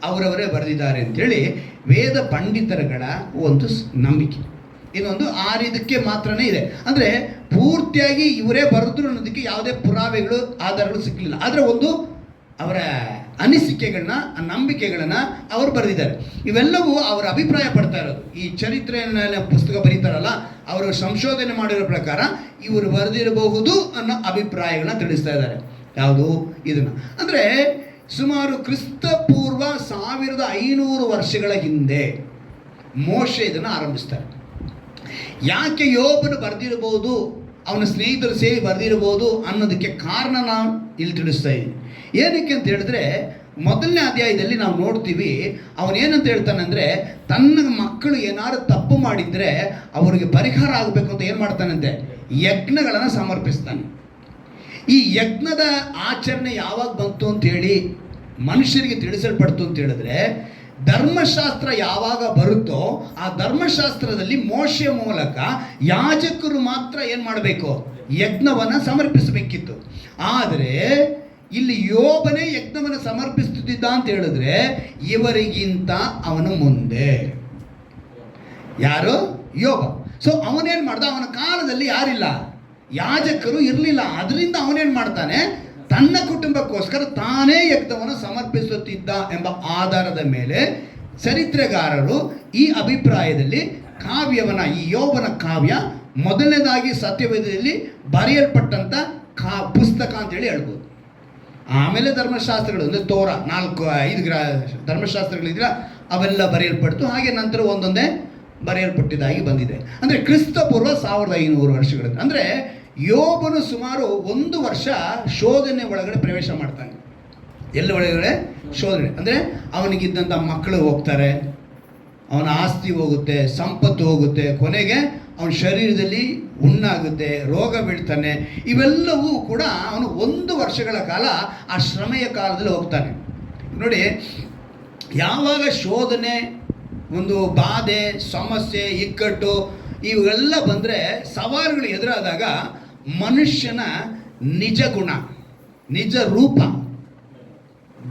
Speaker 1: ಅವರವರೇ ಬರೆದಿದ್ದಾರೆ ಅಂಥೇಳಿ ವೇದ ಪಂಡಿತರುಗಳ ಒಂದು ನಂಬಿಕೆ. ಇನ್ನೊಂದು ಆರಿದಕ್ಕೆ ಮಾತ್ರನೇ ಇದೆ. ಅಂದರೆ ಪೂರ್ತಿಯಾಗಿ ಇವರೇ ಬರೆದ್ರು ಅನ್ನೋದಕ್ಕೆ ಯಾವುದೇ ಪುರಾವೆಗಳು ಆಧಾರಗಳು ಸಿಕ್ಕಲಿಲ್ಲ. ಆದರೆ ಒಂದು ಅವರ ಅನಿಸಿಕೆಗಳನ್ನ, ನಂಬಿಕೆಗಳನ್ನ ಅವರು ಬರೆದಿದ್ದಾರೆ. ಇವೆಲ್ಲವೂ ಅವರ ಅಭಿಪ್ರಾಯ ಪಡ್ತಾ ಇರೋದು. ಈ ಚರಿತ್ರೆಯ ಪುಸ್ತಕ ಬರೀತಾರಲ್ಲ, ಅವರು ಸಂಶೋಧನೆ ಮಾಡಿರೋ ಪ್ರಕಾರ ಇವರು ಬರೆದಿರಬಹುದು ಅನ್ನೋ ಅಭಿಪ್ರಾಯಗಳನ್ನ ತಿಳಿಸ್ತಾ ಇದ್ದಾರೆ. ಯಾವುದು ಇದನ್ನು ಅಂದರೆ ಸುಮಾರು ಕ್ರಿಸ್ತ ಪೂರ್ವ 1500 ವರ್ಷಗಳ ಹಿಂದೆ ಮೋಶೆ ಇದನ್ನು ಆರಂಭಿಸ್ತಾರೆ. ಯಾಕೆ ಯೋಬನು ಬರೆದಿರಬಹುದು, ಅವನ ಸ್ನೇಹಿತರು ಸೇರಿ ಬರೆದಿರಬಹುದು ಅನ್ನೋದಕ್ಕೆ ಕಾರಣ ನಾವು ಇಲ್ಲಿ ತಿಳಿಸ್ತಾ ಇದ್ದೀವಿ. ಏನಕ್ಕೆ ಅಂತ ಹೇಳಿದ್ರೆ, ಮೊದಲನೇ ಅಧ್ಯಾಯದಲ್ಲಿ ನಾವು ನೋಡ್ತೀವಿ ಅವನೇನಂತ ಹೇಳ್ತಾನೆ ಅಂದರೆ, ತನ್ನ ಮಕ್ಕಳು ಏನಾದ್ರು ತಪ್ಪು ಮಾಡಿದರೆ ಅವರಿಗೆ ಪರಿಹಾರ ಆಗಬೇಕು ಅಂತ ಏನು ಮಾಡ್ತಾನಂತೆ, ಯಜ್ಞಗಳನ್ನು ಸಮರ್ಪಿಸ್ತಾನೆ. ಈ ಯಜ್ಞದ ಆಚರಣೆ ಯಾವಾಗ ಬಂತು ಅಂತೇಳಿ ಮನುಷ್ಯರಿಗೆ ತಿಳಿಸಲ್ಪಡ್ತು ಅಂತ ಹೇಳಿದ್ರೆ, ಧರ್ಮಶಾಸ್ತ್ರ ಯಾವಾಗ ಬರುತ್ತೋ ಆ ಧರ್ಮಶಾಸ್ತ್ರದಲ್ಲಿ ಮೋಶೆ ಮೂಲಕ ಯಾಜಕರು ಮಾತ್ರ ಏನು ಮಾಡಬೇಕು, ಯಜ್ಞವನ್ನು ಸಮರ್ಪಿಸಬೇಕಿತ್ತು. ಆದರೆ ಇಲ್ಲಿ ಯೋಬನೇ ಯಜ್ಞವನ್ನು ಸಮರ್ಪಿಸುತ್ತಿದ್ದ ಅಂತ ಹೇಳಿದ್ರೆ, ಇವರಿಗಿಂತ ಅವನು ಮುಂದೆ. ಯಾರು? ಯೋಬ. ಸೊ ಅವನೇನು ಮಾಡ್ದ, ಅವನ ಕಾಲದಲ್ಲಿ ಯಾರಿಲ್ಲ, ಯಾಜಕರು ಇರಲಿಲ್ಲ. ಅದರಿಂದ ಅವನೇನು ಮಾಡ್ತಾನೆ, ತನ್ನ ಕುಟುಂಬಕ್ಕೋಸ್ಕರ ತಾನೇ ಯಜ್ಞವನ್ನು ಸಮರ್ಪಿಸುತ್ತಿದ್ದ ಎಂಬ ಆಧಾರದ ಮೇಲೆ ಚರಿತ್ರೆಗಾರರು ಈ ಅಭಿಪ್ರಾಯದಲ್ಲಿ ಕಾವ್ಯವನ್ನ, ಈ ಯೋಬನ ಕಾವ್ಯ ಮೊದಲನೇದಾಗಿ ಸತ್ಯವೇದದಲ್ಲಿ ಬರೆಯಲ್ಪಟ್ಟಂಥ ಪುಸ್ತಕ ಅಂತೇಳಿ ಹೇಳ್ಬೋದು. ಆಮೇಲೆ ಧರ್ಮಶಾಸ್ತ್ರಗಳು ಅಂದರೆ ತೋರ 4-5 ಧರ್ಮಶಾಸ್ತ್ರಗಳಿದ್ರೆ ಅವೆಲ್ಲ ಬರೆಯಲ್ಪಡ್ತು. ಹಾಗೆ ನಂತರ ಒಂದೊಂದೇ ಬರೆಯಲ್ಪಟ್ಟಿದ್ದಾಗಿ ಬಂದಿದೆ. ಅಂದರೆ ಕ್ರಿಸ್ತ ಪೂರ್ವ 1500 ವರ್ಷಗಳಿಂದ. ಅಂದರೆ ಯೋಬನು ಸುಮಾರು 1 ವರ್ಷ ಶೋಧನೆ ಒಳಗಡೆ ಪ್ರವೇಶ ಮಾಡ್ತಾನೆ. ಎಲ್ಲಿ ಒಳಗಡೆ? ಶೋಧನೆ. ಅಂದರೆ ಅವನಿಗಿದ್ದಂಥ ಮಕ್ಕಳು ಹೋಗ್ತಾರೆ, ಅವನ ಆಸ್ತಿ ಹೋಗುತ್ತೆ, ಸಂಪತ್ತು ಹೋಗುತ್ತೆ, ಕೊನೆಗೆ ಅವನ ಶರೀರದಲ್ಲಿ ಹುಣ್ಣಾಗುತ್ತೆ, ರೋಗ ಬೀಳ್ತಾನೆ. ಇವೆಲ್ಲವೂ ಕೂಡ ಅವನು 1 ವರ್ಷಗಳ ಕಾಲ ಆ ಶ್ರಮೆಯ ಕಾಲದಲ್ಲಿ ಹೋಗ್ತಾನೆ. ನೋಡಿ, ಯಾವಾಗ ಶೋಧನೆ, ಒಂದು ಬಾಧೆ, ಸಮಸ್ಯೆ, ಇಕ್ಕಟ್ಟು ಇವೆಲ್ಲ ಬಂದರೆ, ಸವಾಲುಗಳು ಎದುರಾದಾಗ ಮನುಷ್ಯನ ನಿಜ ಗುಣ, ನಿಜ ರೂಪ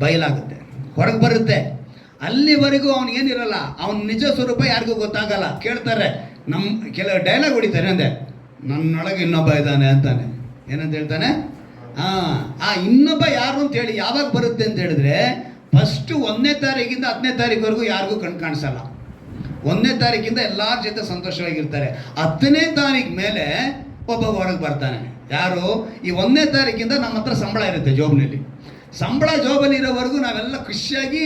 Speaker 1: ಬಯಲಾಗುತ್ತೆ, ಹೊರಗೆ ಬರುತ್ತೆ. ಅಲ್ಲಿವರೆಗೂ ಅವನಿಗೇನಿರಲ್ಲ, ಅವನ ನಿಜ ಸ್ವರೂಪ ಯಾರಿಗೂ ಗೊತ್ತಾಗಲ್ಲ. ಕೇಳ್ತಾರೆ, ಕೆಲವು ಡೈಲಾಗ್ ಹೊಡಿತಾರೆ ಅಂದೆ, ನನ್ನೊಳಗೆ ಇನ್ನೊಬ್ಬ ಇದ್ದಾನೆ ಅಂತಾನೆ. ಏನಂತ ಹೇಳ್ತಾನೆ? ಆ ಇನ್ನೊಬ್ಬ ಯಾರು ಅಂತ ಹೇಳಿ ಯಾವಾಗ ಬರುತ್ತೆ ಅಂತ ಹೇಳಿದ್ರೆ, ಫಸ್ಟು 1ನೇ ತಾರೀಕಿಂದ 10ನೇ ತಾರೀಕುವರೆಗೂ ಯಾರಿಗೂ ಕಾಣಿಸಲ್ಲ. 1ನೇ ತಾರೀಕಿಂದ ಎಲ್ಲರ ಜೊತೆ ಸಂತೋಷವಾಗಿರ್ತಾರೆ. 10ನೇ ತಾರೀಕು ಮೇಲೆ ಒಬ್ಬ ಹೊರಗೆ ಬರ್ತಾನೆ. ಯಾರು? ಈ 1ನೇ ತಾರೀಕಿಂದ ನಮ್ಮ ಹತ್ರ ಸಂಬಳ ಇರುತ್ತೆ ಜೋಬ್ನಲ್ಲಿ. ಸಂಬಳ ಜೋಬಲ್ಲಿ ಇರೋವರೆಗೂ ನಾವೆಲ್ಲ ಖುಷಿಯಾಗಿ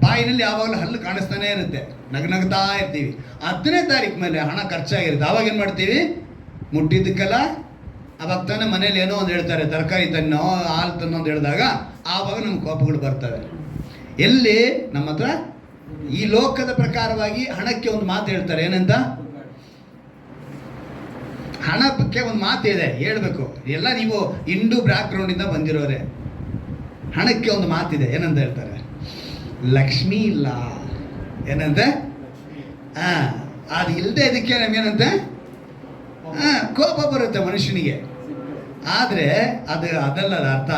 Speaker 1: ಬಾಯಿನಲ್ಲಿ ಯಾವಾಗಲೂ ಹಲ್ಲು ಕಾಣಿಸ್ತಾನೆ ಇರುತ್ತೆ, ನಗ್ನಗ್ತಾ ಇರ್ತೀವಿ. 10ನೇ ತಾರೀಕು ಮೇಲೆ ಹಣ ಖರ್ಚಾಗಿರುತ್ತೆ. ಆವಾಗ ಏನು ಮಾಡ್ತೀವಿ? ಮುಟ್ಟಿದ್ದಕ್ಕೆಲ್ಲ ಅವಾಗ ತಾನೇ ಮನೇಲಿ ಏನೋ ಒಂದು ಹೇಳ್ತಾರೆ, ತರಕಾರಿ ತನ್ನೋ, ಹಾಲು ತನ್ನೋ ಅಂತ ಹೇಳಿದಾಗ ಆವಾಗ ನಮ್ಮ ಕೋಪಗಳು ಬರ್ತವೆ. ಎಲ್ಲಿ? ನಮ್ಮ ಹತ್ರ ಈ ಲೋಕದ ಪ್ರಕಾರವಾಗಿ ಹಣಕ್ಕೆ ಒಂದು ಮಾತು ಹೇಳ್ತಾರೆ. ಏನಂತ? ಹಣಕ್ಕೆ ಒಂದು ಮಾತು ಇದೆ, ಹೇಳ್ಬೇಕು. ಎಲ್ಲ ನೀವು ಹಿಂದೂ ಬ್ಯಾಕ್ಗ್ರೌಂಡಿಂದ ಬಂದಿರೋರೆ. ಹಣಕ್ಕೆ ಒಂದು ಮಾತಿದೆ. ಏನಂತ ಹೇಳ್ತಾರೆ? ಲಕ್ಷ್ಮಿ ಇಲ್ಲ. ಏನಂತೆ? ಅದು ಇಲ್ಲದೆ ಇದಕ್ಕೆ ನಮಗೇನಂತೆ? ಕೋಪ ಬರುತ್ತೆ ಮನುಷ್ಯನಿಗೆ. ಆದರೆ ಅದಲ್ಲ ಅರ್ಥ.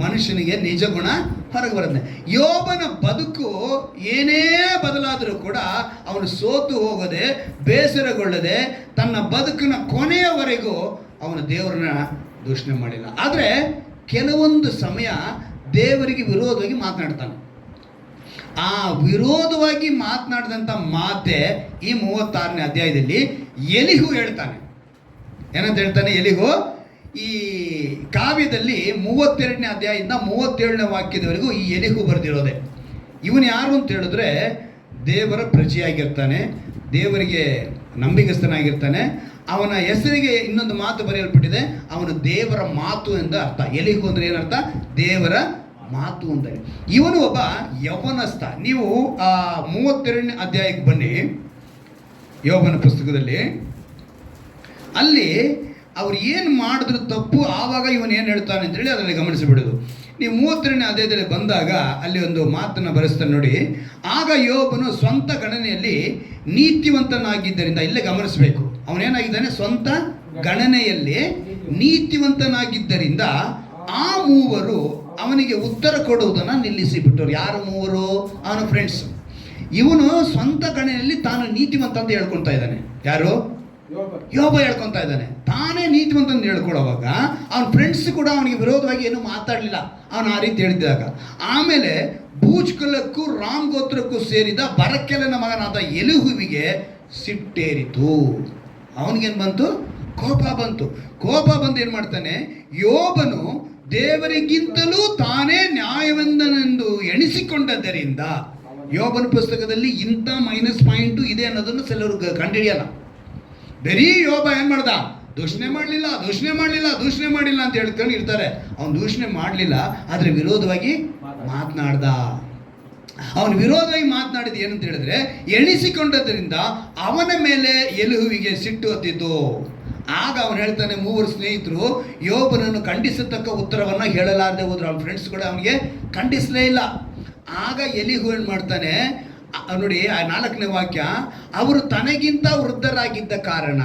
Speaker 1: ಮನುಷ್ಯನಿಗೆ ನಿಜ ಗುಣ ಹೊರಗೆ ಬರುತ್ತೆ. ಯೋಬನ ಬದುಕು ಏನೇ ಬದಲಾದರೂ ಕೂಡ ಅವನು ಸೋತು ಹೋಗದೆ, ಬೇಸರಗೊಳ್ಳದೆ, ತನ್ನ ಬದುಕಿನ ಕೊನೆಯವರೆಗೂ ಅವನು ದೇವರನ್ನ ದೂಷಣೆ ಮಾಡಿಲ್ಲ. ಆದರೆ ಕೆಲವೊಂದು ಸಮಯ ದೇವರಿಗೆ ವಿರೋಧವಾಗಿ ಮಾತನಾಡ್ತಾನೆ. ಆ ವಿರೋಧವಾಗಿ ಮಾತನಾಡಿದಂಥ ಮಾತೆ ಈ 36ನೇ ಅಧ್ಯಾಯದಲ್ಲಿ ಎಲಿಹು ಹೇಳ್ತಾನೆ. ಏನಂತ ಹೇಳ್ತಾನೆ ಎಲಿಹು? ಈ ಕಾವ್ಯದಲ್ಲಿ 32ನೇ ಅಧ್ಯಾಯದಿಂದ 37ನೇ ವಾಕ್ಯದವರೆಗೂ ಈ ಎಲಿಹು ಬರೆದಿರೋದೆ. ಇವನು ಯಾರು ಅಂತ ಹೇಳಿದ್ರೆ, ದೇವರ ಪ್ರಜೆಯಾಗಿರ್ತಾನೆ, ದೇವರಿಗೆ ನಂಬಿಗಸ್ತನಾಗಿರ್ತಾನೆ. ಅವನ ಹೆಸರಿಗೆ ಇನ್ನೊಂದು ಮಾತು ಬರೆಯಲ್ಪಟ್ಟಿದೆ, ಅವನು ದೇವರ ಮಾತು ಎಂದು ಅರ್ಥ. ಎಲಿಹು ಅಂದರೆ ಏನರ್ಥ? ದೇವರ ಮಾತು ಅಂತ. ಇವನು ಒಬ್ಬ ಯೌವನಸ್ಥ. ನೀವು 32ನೇ ಅಧ್ಯಾಯಕ್ಕೆ ಬನ್ನಿ, ಯೋಬನ ಪುಸ್ತಕದಲ್ಲಿ. ಅಲ್ಲಿ ಅವ್ರು ಏನು ಮಾಡಿದ್ರು ತಪ್ಪು, ಆವಾಗ ಇವನು ಏನು ಹೇಳ್ತಾನೆ ಅಂತೇಳಿ ಅದರಲ್ಲಿ ಗಮನಿಸಿಬಿಡೋದು. ನೀವು 32ನೇ ಅಧ್ಯಾಯದಲ್ಲಿ ಬಂದಾಗ ಅಲ್ಲಿ ಒಂದು ಮಾತನ್ನು ಬರೆಸ್ತಾನೆ ನೋಡಿ. ಆಗ ಯೋಬನು ಸ್ವಂತ ಗಣನೆಯಲ್ಲಿ ನೀತಿವಂತನಾಗಿದ್ದರಿಂದ, ಇಲ್ಲೇ ಗಮನಿಸಬೇಕು, ಅವನೇನಾಗಿದ್ದಾನೆ? ಸ್ವಂತ ಗಣನೆಯಲ್ಲಿ ನೀತಿವಂತನಾಗಿದ್ದರಿಂದ ಆ ಮೂವರು ಅವನಿಗೆ ಉತ್ತರ ಕೊಡುವುದನ್ನು ನಿಲ್ಲಿಸಿಬಿಟ್ಟರು. ಯಾರು ಮೂವರು? ಅವನ ಫ್ರೆಂಡ್ಸ್. ಇವನು ಸ್ವಂತ ಗಣನೆಯಲ್ಲಿ ತಾನು ನೀತಿವಂತ ಅಂತ ಹೇಳ್ಕೊಳ್ತಾ ಇದ್ದಾನೆ. ಯಾರು? ಯೋಬ ಹೇಳ್ಕೊತಾ ಇದ್ದಾನೆ. ತಾನೇ ನೀತಿವಂತ ಹೇಳ್ಕೊಳ್ಳೋವಾಗ ಅವನ ಫ್ರೆಂಡ್ಸ್ ಕೂಡ ಅವನಿಗೆ ವಿರೋಧವಾಗಿ ಏನು ಮಾತಾಡಲಿಲ್ಲ. ಅವನು ಆ ರೀತಿ ಹೇಳಿದಾಗ ಆಮೇಲೆ ಬೂಜ್ ಕುಲಕ್ಕೂ ರಾಮ್ ಗೋತ್ರಕ್ಕೂ ಸೇರಿದ ಬರಕೆಲನ ಮಗನಾದ ಎಲಿಹುವಿಗೆ ಸಿಟ್ಟೇರಿತು. ಅವನಿಗೇನು ಬಂತು? ಕೋಪ ಬಂತು. ಕೋಪ ಬಂದು ಏನು ಮಾಡ್ತಾನೆ? ಯೋಬನು ದೇವರಿಗಿಂತಲೂ ತಾನೇ ನ್ಯಾಯವಂತನೆಂದು ಎಣಿಸಿಕೊಂಡದ್ದರಿಂದ, ಯೋಬನ ಪುಸ್ತಕದಲ್ಲಿ ಇಂಥ ಮೈನಸ್ ಪಾಯಿಂಟು ಇದೆ ಅನ್ನೋದನ್ನು ಕೆಲವರು ಕಂಡುಹಿಡಿಯಲ್ಲ. ಬರೀ ಯೋಬ ಏನು ಮಾಡ್ದ? ದೂಷಣೆ ಮಾಡಲಿಲ್ಲ ಅಂತ ಹೇಳ್ಕೊಂಡು ಇರ್ತಾರೆ. ಅವನು ದೂಷಣೆ ಮಾಡಲಿಲ್ಲ, ಆದರೆ ವಿರೋಧವಾಗಿ ಮಾತನಾಡ್ದ. ಅವನು ವಿರೋಧವಾಗಿ ಮಾತನಾಡಿದ ಏನಂತ ಹೇಳಿದ್ರೆ, ಎಣಿಸಿಕೊಂಡದ್ರಿಂದ ಅವನ ಮೇಲೆ ಎಲಿಹುವಿಗೆ ಸಿಟ್ಟು ಹತ್ತಿತು. ಆಗ ಅವನು ಹೇಳ್ತಾನೆ, ಮೂವರು ಸ್ನೇಹಿತರು ಯೋಬನನ್ನು ಖಂಡಿಸತಕ್ಕ ಉತ್ತರವನ್ನು ಹೇಳಲಾರದೆ ಹೋದ್ರು. ಅವನ ಫ್ರೆಂಡ್ಸ್ ಕೂಡ ಅವನಿಗೆ ಖಂಡಿಸಲೇ ಇಲ್ಲ. ಆಗ ಎಲಿಹು ಏನು ಮಾಡ್ತಾನೆ ನೋಡಿ, ಆ 4ನೇ ವಾಕ್ಯ, ಅವರು ತನಗಿಂತ ವೃದ್ಧರಾಗಿದ್ದ ಕಾರಣ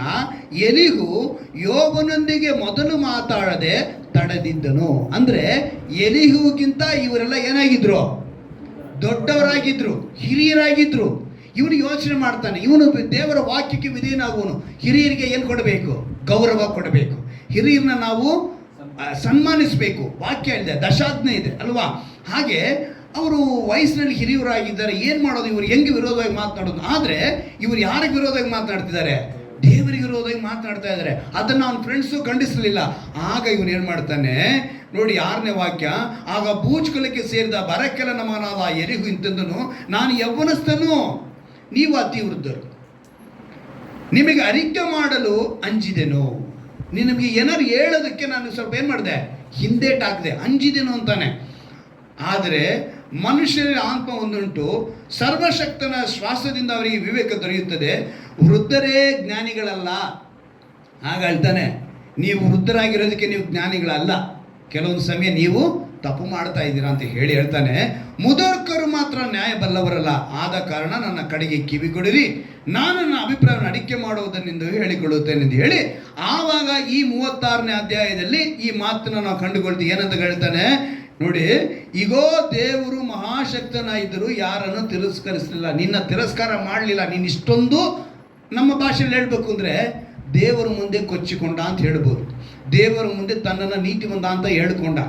Speaker 1: ಎಲಿಹು ಯೋಬನೊಂದಿಗೆ ಮೊದಲು ಮಾತಾಡದೆ ತಡೆದಿದ್ದನು. ಅಂದ್ರೆ ಎಲಿಹುಗಿಂತ ಇವರೆಲ್ಲ ಏನಾಗಿದ್ರು? ದೊಡ್ಡವರಾಗಿದ್ರು, ಹಿರಿಯರಾಗಿದ್ರು. ಇವನು ಯೋಚನೆ ಮಾಡ್ತಾನೆ, ಇವನು ದೇವರ ವಾಕ್ಯಕ್ಕೆ ವಿಧೇಯನಾಗುವನು. ಹಿರಿಯರಿಗೆ ಏನು ಕೊಡಬೇಕು? ಗೌರವ ಕೊಡಬೇಕು. ಹಿರಿಯರನ್ನ ನಾವು ಸನ್ಮಾನಿಸಬೇಕು. ವಾಕ್ಯ ಇದೆ, ದಶಾಜ್ಞೆ ಇದೆ ಅಲ್ವಾ? ಹಾಗೆ ಅವರು ವಯಸ್ಸಿನಲ್ಲಿ ಹಿರಿಯರಾಗಿದ್ದಾರೆ. ಏನು ಮಾಡೋದು? ಇವರು ಹೆಂಗೆ ವಿರೋಧವಾಗಿ ಮಾತನಾಡೋದು? ಆದರೆ ಇವರು ಯಾರಿಗೆ ವಿರೋಧವಾಗಿ ಮಾತನಾಡ್ತಿದ್ದಾರೆ? ದೇವರಿಗೆ ವಿರೋಧವಾಗಿ ಮಾತನಾಡ್ತಾ ಇದ್ದಾರೆ. ಅದನ್ನು ಅವನ ಫ್ರೆಂಡ್ಸು ಖಂಡಿಸಲಿಲ್ಲ. ಆಗ ಇವನು ಏನು ಮಾಡ್ತಾನೆ ನೋಡಿ, 6ನೇ ವಾಕ್ಯ, ಆಗ ಬೂಜ್ ಕುಲಕ್ಕೆ ಸೇರಿದ ಬರಕೆಲನ ಮಗನಾದ ಎಲಿಹು ಇಂತೆಂದನು, ನಾನು ಯೌವನಸ್ಥನು, ನೀವು ಅತಿ ವೃದ್ಧರು, ನಿಮಗೆ ಅರಿಕೆ ಮಾಡಲು ಅಂಜಿದೆನು. ನಿನಗೆ ಏನಾರು ಹೇಳೋದಕ್ಕೆ ನಾನು ಸ್ವಲ್ಪ ಏನು ಮಾಡಿದೆ? ಹಿಂದೇಟಾಕಿದೆ, ಅಂಜಿದೆನು ಅಂತಾನೆ. ಆದರೆ ಮನುಷ್ಯರ ಆತ್ಮ ಒಂದುಂಟು, ಸರ್ವಶಕ್ತನ ಶ್ವಾಸದಿಂದ ಅವರಿಗೆ ವಿವೇಕ ದೊರೆಯುತ್ತದೆ, ವೃದ್ಧರೇ ಜ್ಞಾನಿಗಳಲ್ಲ. ಆಗ ಹೇಳ್ತಾನೆ, ನೀವು ವೃದ್ಧರಾಗಿರೋದಕ್ಕೆ ನೀವು ಜ್ಞಾನಿಗಳಲ್ಲ, ಕೆಲವೊಂದು ಸಮಯ ನೀವು ತಪ್ಪು ಮಾಡ್ತಾ ಇದ್ದೀರಾ ಅಂತ ಹೇಳ್ತಾನೆ. ಮುದುಕರು ಮಾತ್ರ ನ್ಯಾಯ ಬಲ್ಲವರಲ್ಲ, ಆದ ಕಾರಣ ನನ್ನ ಕಡೆಗೆ ಕಿವಿ ಕೊಡಿರಿ, ನಾನು ನನ್ನ ಅಭಿಪ್ರಾಯವನ್ನು ಅಡಿಕೆ ಮಾಡುವುದನ್ನೆಂದು ಹೇಳಿಕೊಳ್ಳುತ್ತೇನೆ ಎಂದು ಹೇಳಿ, ಆವಾಗ ಈ 36ನೇ ಅಧ್ಯಾಯದಲ್ಲಿ ಈ ಮಾತನ್ನು ನಾವು ಕಂಡುಕೊಳ್ತೀವಿ. ಏನಂತ ಹೇಳ್ತಾನೆ ನೋಡಿ, ಈಗೋ ದೇವರು ಮಹಾಶಕ್ತನಾಗಿದ್ದರೂ ಯಾರನ್ನು ತಿರಸ್ಕರಿಸಲಿಲ್ಲ, ನಿನ್ನ ತಿರಸ್ಕಾರ ಮಾಡಲಿಲ್ಲ. ನೀನು ಇಷ್ಟೊಂದು, ನಮ್ಮ ಭಾಷೆಯಲ್ಲಿ ಹೇಳ್ಬೇಕು ಅಂದರೆ ದೇವರ ಮುಂದೆ ಕೊಚ್ಚಿಕೊಂಡ ಅಂತ ಹೇಳ್ಬೋದು. ದೇವರ ಮುಂದೆ ತನ್ನನ್ನು ನೀತಿವಂತ ಅಂತ ಹೇಳ್ಕೊಂಡ.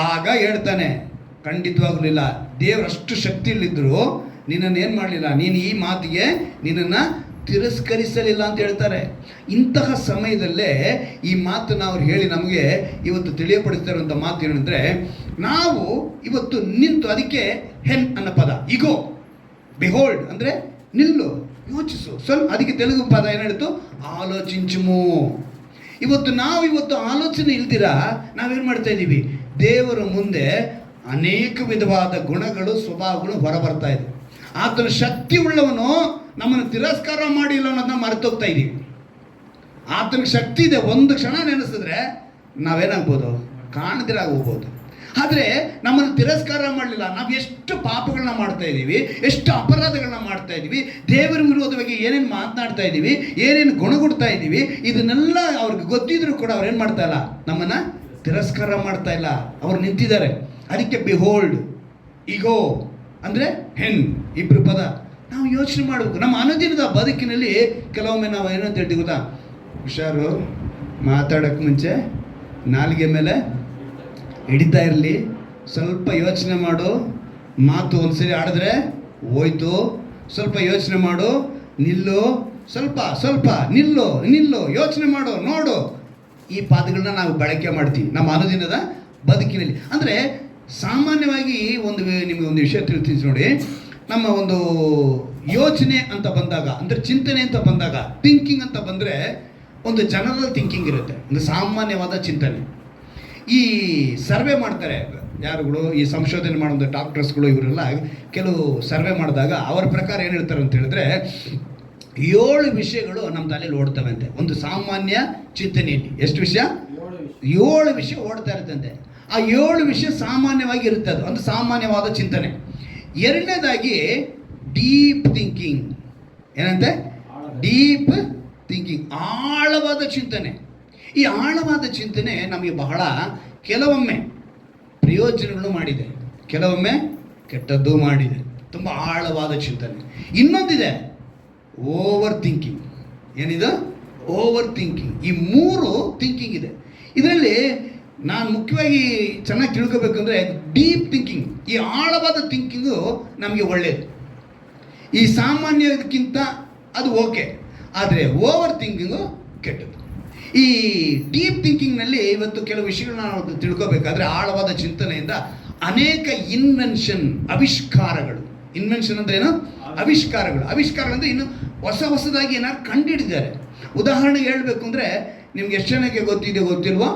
Speaker 1: ಆಗ ಹೇಳ್ತಾನೆ, ಖಂಡಿತವಾಗಲಿಲ್ಲ, ದೇವರಷ್ಟು ಶಕ್ತಿಯಲ್ಲಿದ್ದರೂ ನಿನ್ನನ್ನು ಏನು ಮಾಡಲಿಲ್ಲ, ನೀನು ಈ ಮಾತಿಗೆ ನಿನ್ನನ್ನು ತಿರಸ್ಕರಿಸಲಿಲ್ಲ ಅಂತ ಹೇಳ್ತಾರೆ. ಇಂತಹ ಸಮಯದಲ್ಲೇ ಈ ಮಾತನ್ನು ಅವ್ರು ಹೇಳಿ ನಮಗೆ ಇವತ್ತು ತಿಳಿಯಪಡಿಸ್ತಾ ಇರುವಂಥ ಮಾತು ಏನಂದರೆ, ನಾವು ಇವತ್ತು ನಿಂತು, ಅದಕ್ಕೆ ಹೆನ್ ಅನ್ನೋ ಪದ, ಇಗೋ, ಬಿಹೋಲ್ಡ್ ಅಂದರೆ ನಿಲ್ಲು, ಯೋಚಿಸು ಸ್ವಲ್ಪ. ಅದಕ್ಕೆ ತೆಲುಗು ಪದ ಏನು ಹೇಳ್ತು? ಆಲೋಚಿಂಚುಮು. ಇವತ್ತು ಆಲೋಚನೆ ಇಲ್ದಿರ ನಾವೇನು ಮಾಡ್ತಾ ಇದ್ದೀವಿ? ದೇವರ ಮುಂದೆ ಅನೇಕ ವಿಧವಾದ ಗುಣಗಳು, ಸ್ವಭಾವಗಳು ಹೊರಬರ್ತಾ ಇದೆ. ಆತನ ಶಕ್ತಿ ಉಳ್ಳವನು ನಮ್ಮನ್ನು ತಿರಸ್ಕಾರ ಮಾಡಿಲ್ಲ ಅನ್ನೋದನ್ನ ಮರೆತೋಗ್ತಾ ಇದ್ದೀವಿ. ಆತನಿಗೆ ಶಕ್ತಿ ಇದೆ, ಒಂದು ಕ್ಷಣ ನೆನೆಸಿದ್ರೆ ನಾವೇನಾಗ್ಬೋದು? ಕಾಣದಿರಾಗಿ ಹೋಗ್ಬೋದು. ಆದರೆ ನಮ್ಮನ್ನು ತಿರಸ್ಕಾರ ಮಾಡಲಿಲ್ಲ. ನಾವು ಎಷ್ಟು ಪಾಪಗಳನ್ನ ಮಾಡ್ತಾ ಇದ್ದೀವಿ, ಎಷ್ಟು ಅಪರಾಧಗಳನ್ನ ಮಾಡ್ತಾ ಇದ್ದೀವಿ, ದೇವರ ವಿರೋಧವಾಗಿ ಏನೇನು ಮಾತನಾಡ್ತಾ ಇದ್ದೀವಿ, ಏನೇನು ಗುಣಗುಡ್ತಾ ಇದ್ದೀವಿ, ಇದನ್ನೆಲ್ಲ ಅವ್ರಿಗೆ ಗೊತ್ತಿದ್ರು ಕೂಡ ಅವ್ರೇನು ಮಾಡ್ತಾ ಇಲ್ಲ, ನಮ್ಮನ್ನು ತಿರಸ್ಕಾರ ಮಾಡ್ತಾ ಇಲ್ಲ. ಅವ್ರು ನಿಂತಿದ್ದಾರೆ. ಅದಕ್ಕೆ ಬಿಹೋಲ್ಡ್, ಈಗೋ ಅಂದರೆ ಹೆನ್, ಇಬ್ಬರು ಪದ. ನಾವು ಯೋಚನೆ ಮಾಡಬೇಕು. ನಮ್ಮ ಅನುದಿನದ ಬದುಕಿನಲ್ಲಿ ಕೆಲವೊಮ್ಮೆ ನಾವು ಏನಂತ ಹೇಳ್ತೀವಿ ಗೊತ್ತಾ? ಹುಷಾರು, ಮಾತಾಡೋಕ್ಕೆ ಮುಂಚೆ ನಾಲಿಗೆ ಮೇಲೆ ಹಿಡಿತಾ ಇರಲಿ, ಸ್ವಲ್ಪ ಯೋಚನೆ ಮಾಡು, ಮಾತು ಒಂದ್ಸರಿ ಆಡಿದ್ರೆ ಹೋಯ್ತು, ಸ್ವಲ್ಪ ಯೋಚನೆ ಮಾಡು, ನಿಲ್ಲು, ಸ್ವಲ್ಪ ನಿಲ್ಲು, ಯೋಚನೆ ಮಾಡು, ನೋಡು. ಈ ಪದಗಳನ್ನ ನಾವು ಬಳಕೆ ಮಾಡ್ತೀವಿ ನಮ್ಮ ಅನುದಿನದ ಬದುಕಿನಲ್ಲಿ. ಅಂದರೆ ಸಾಮಾನ್ಯವಾಗಿ ನಿಮಗೆ ಒಂದು ವಿಷಯ ತಿಳಿಸ್ತೀನಿ ನೋಡಿ. ನಮ್ಮ ಒಂದು ಯೋಚನೆ ಅಂತ ಬಂದಾಗ, ಅಂದರೆ ಚಿಂತನೆ ಅಂತ ಬಂದಾಗ, ಥಿಂಕಿಂಗ್ ಅಂತ ಬಂದರೆ ಒಂದು ಜನರಲ್ ಥಿಂಕಿಂಗ್ ಇರುತ್ತೆ, ಒಂದು ಸಾಮಾನ್ಯವಾದ ಚಿಂತನೆ. ಈ ಸರ್ವೆ ಮಾಡ್ತಾರೆ ಯಾರುಗಳು, ಈ ಸಂಶೋಧನೆ ಮಾಡೋ ಡಾಕ್ಟರ್ಸ್ಗಳು, ಇವರೆಲ್ಲ ಕೆಲವು ಸರ್ವೆ ಮಾಡಿದಾಗ ಅವರ ಪ್ರಕಾರ ಏನು ಹೇಳ್ತಾರೆ ಅಂತ ಹೇಳಿದ್ರೆ, 7 ವಿಷಯಗಳು ನಮ್ಮ ತಲೆಯಲ್ಲಿ ಓಡ್ತವೆ ಅಂತೆ. ಒಂದು ಸಾಮಾನ್ಯ ಚಿಂತನೆಯಲ್ಲಿ ಎಷ್ಟು ವಿಷಯ? 7 ವಿಷಯ ಓಡ್ತಾ ಇರುತ್ತಂತೆ. ಆ 7 ವಿಷಯ ಸಾಮಾನ್ಯವಾಗಿ ಇರುತ್ತೆ. ಅದು ಒಂದು ಸಾಮಾನ್ಯವಾದ ಚಿಂತನೆ. ಎರಡನೇದಾಗಿ ಡೀಪ್ ಥಿಂಕಿಂಗ್. ಏನಂತೆ? ಡೀಪ್ ಥಿಂಕಿಂಗ್, ಆಳವಾದ ಚಿಂತನೆ. ಈ ಆಳವಾದ ಚಿಂತನೆ ನಮಗೆ ಬಹಳ ಕೆಲವೊಮ್ಮೆ ಪ್ರಯೋಜನಗಳು ಮಾಡಿದೆ, ಕೆಲವೊಮ್ಮೆ ಕೆಟ್ಟದ್ದು ಮಾಡಿದೆ. ತುಂಬ ಆಳವಾದ ಚಿಂತನೆ. ಇನ್ನೊಂದಿದೆ ಓವರ್ ಥಿಂಕಿಂಗ್. ಏನಿದು? Over thinking. ಈ 3 ಥಿಂಕಿಂಗ್ ಇದೆ. ಇದರಲ್ಲಿ ನಾನು ಮುಖ್ಯವಾಗಿ ಚೆನ್ನಾಗಿ ತಿಳ್ಕೊಬೇಕಂದ್ರೆ ಡೀಪ್ ಥಿಂಕಿಂಗ್, ಈ ಆಳವಾದ ಥಿಂಕಿಂಗು ನಮಗೆ ಒಳ್ಳೆಯದು. ಈ ಸಾಮಾನ್ಯಕ್ಕಿಂತ ಅದು ಓಕೆ, ಆದರೆ ಓವರ್ ಥಿಂಕಿಂಗು ಕೆಟ್ಟದ್ದು. ಈ ಡೀಪ್ ಥಿಂಕಿಂಗ್ನಲ್ಲಿ ಇವತ್ತು ಕೆಲವು ವಿಷಯಗಳನ್ನ ನಾವು ತಿಳ್ಕೊಬೇಕಾದ್ರೆ ಆಳವಾದ ಚಿಂತನೆಯಿಂದ ಅನೇಕ ಆವಿಷ್ಕಾರಗಳು. ಇನ್ವೆನ್ಷನ್ ಅಂದರೆ ಏನು? ಆವಿಷ್ಕಾರಗಳು ಅಂದರೆ ಇನ್ನು ಹೊಸದಾಗಿ ಏನಾದ್ರು ಕಂಡುಹಿಡಿದಿದ್ದಾರೆ. ಉದಾಹರಣೆಗೆ ಹೇಳಬೇಕು ಅಂದರೆ ನಿಮ್ಗೆ ಎಷ್ಟು ಜನಕ್ಕೆ ಗೊತ್ತಿಲ್ವೋ,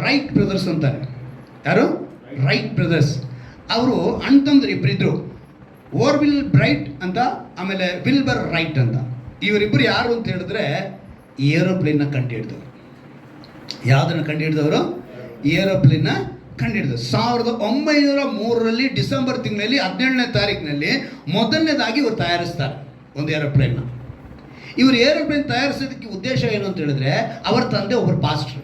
Speaker 1: ರೈಟ್ ಬ್ರದರ್ಸ್ ಅಂತಾರೆ. ಯಾರು? Wright brothers. ಅವರು ಅಣ್ತಂದ್ರೆ ಇಬ್ಬರಿದ್ರು, ಓರ್ವಿಲ್ ಬ್ರೈಟ್ ಅಂತ, ಆಮೇಲೆ ವಿಲ್ಬರ್ ರೈಟ್ ಅಂತ. ಇವರಿಬ್ಬರು ಯಾರು ಅಂತ ಹೇಳಿದ್ರೆ ಏರೋಪ್ಲೇನ್ನ ಕಂಡುಹಿಡಿದವರು. ಯಾವುದನ್ನು ಕಂಡುಹಿಡಿದವರು? ಏರೋಪ್ಲೇನ್ನ ಕಂಡುಹಿಡಿದವರು. 1903 ಡಿಸೆಂಬರ್ ತಿಂಗಳಲ್ಲಿ 17ನೇ ತಾರೀಕಿನಲ್ಲಿ ಮೊದಲನೇದಾಗಿ ಇವರು ತಯಾರಿಸ್ತಾರೆ ಒಂದು ಏರೋಪ್ಲೇನ್ನ. ಇವರು ಏರೋಪ್ಲೇನ್ ತಯಾರಿಸೋದಕ್ಕೆ ಉದ್ದೇಶ ಏನು ಅಂತ ಹೇಳಿದ್ರೆ, ಅವರ ತಂದೆ ಒಬ್ಬರು ಪಾಸ್ಟರ್.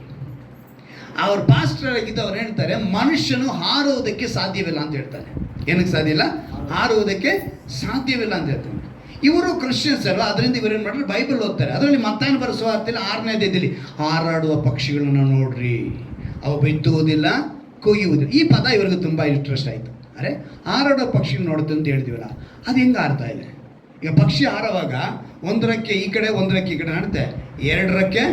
Speaker 1: ಅವ್ರ ಪಾಸ್ಟರ್ ಆಗಿದ್ದು ಅವ್ರು ಹೇಳ್ತಾರೆ, ಮನುಷ್ಯನು ಹಾರುವುದಕ್ಕೆ ಸಾಧ್ಯವಿಲ್ಲ ಅಂತ ಹೇಳ್ತಾನೆ. ಏನಕ್ಕೆ ಸಾಧ್ಯ ಇಲ್ಲ? ಹಾರುವುದಕ್ಕೆ ಸಾಧ್ಯವಿಲ್ಲ ಅಂತ ಹೇಳ್ತಾನೆ. ಇವರು ಕ್ರಿಶ್ಚಿಯನ್ಸ್ ಅಲ್ವಾ, ಅದರಿಂದ ಇವರು ಏನು ಮಾಡ್ತಾರೆ? ಬೈಬಲ್ ಓದ್ತಾರೆ. ಅದರಲ್ಲಿ ಮತ್ತಾಯನ ಬರೆಸುವ ಅರ್ಥದಲ್ಲಿ 6ನೇ ಅಧ್ಯಾಯದಲ್ಲಿ ಹಾರಾಡುವ ಪಕ್ಷಿಗಳನ್ನು ನೋಡ್ರಿ, ಅವು ಬಿತ್ತುವುದಿಲ್ಲ, ಕೊಯ್ಯುವುದಿಲ್ಲ. ಈ ಪದ ಇವರಿಗೆ ತುಂಬ ಇಂಟ್ರೆಸ್ಟ್ ಆಯಿತು. ಅರೆ, ಹಾರಾಡುವ ಪಕ್ಷಿಗಳು ನೋಡುತ್ತೆ ಅಂತ ಹೇಳ್ತೀವಲ್ಲ, ಅದು ಹೆಂಗೆ ಹಾರ್ತಾ ಇದೆ? ಈಗ ಪಕ್ಷಿ ಹಾರುವಾಗ ಒಂದರಕ್ಕೆ ಈ ಕಡೆ ಒಂದರಕ್ಕೆ ಈ ಕಡೆ ಹಾಡುತ್ತೆ, 2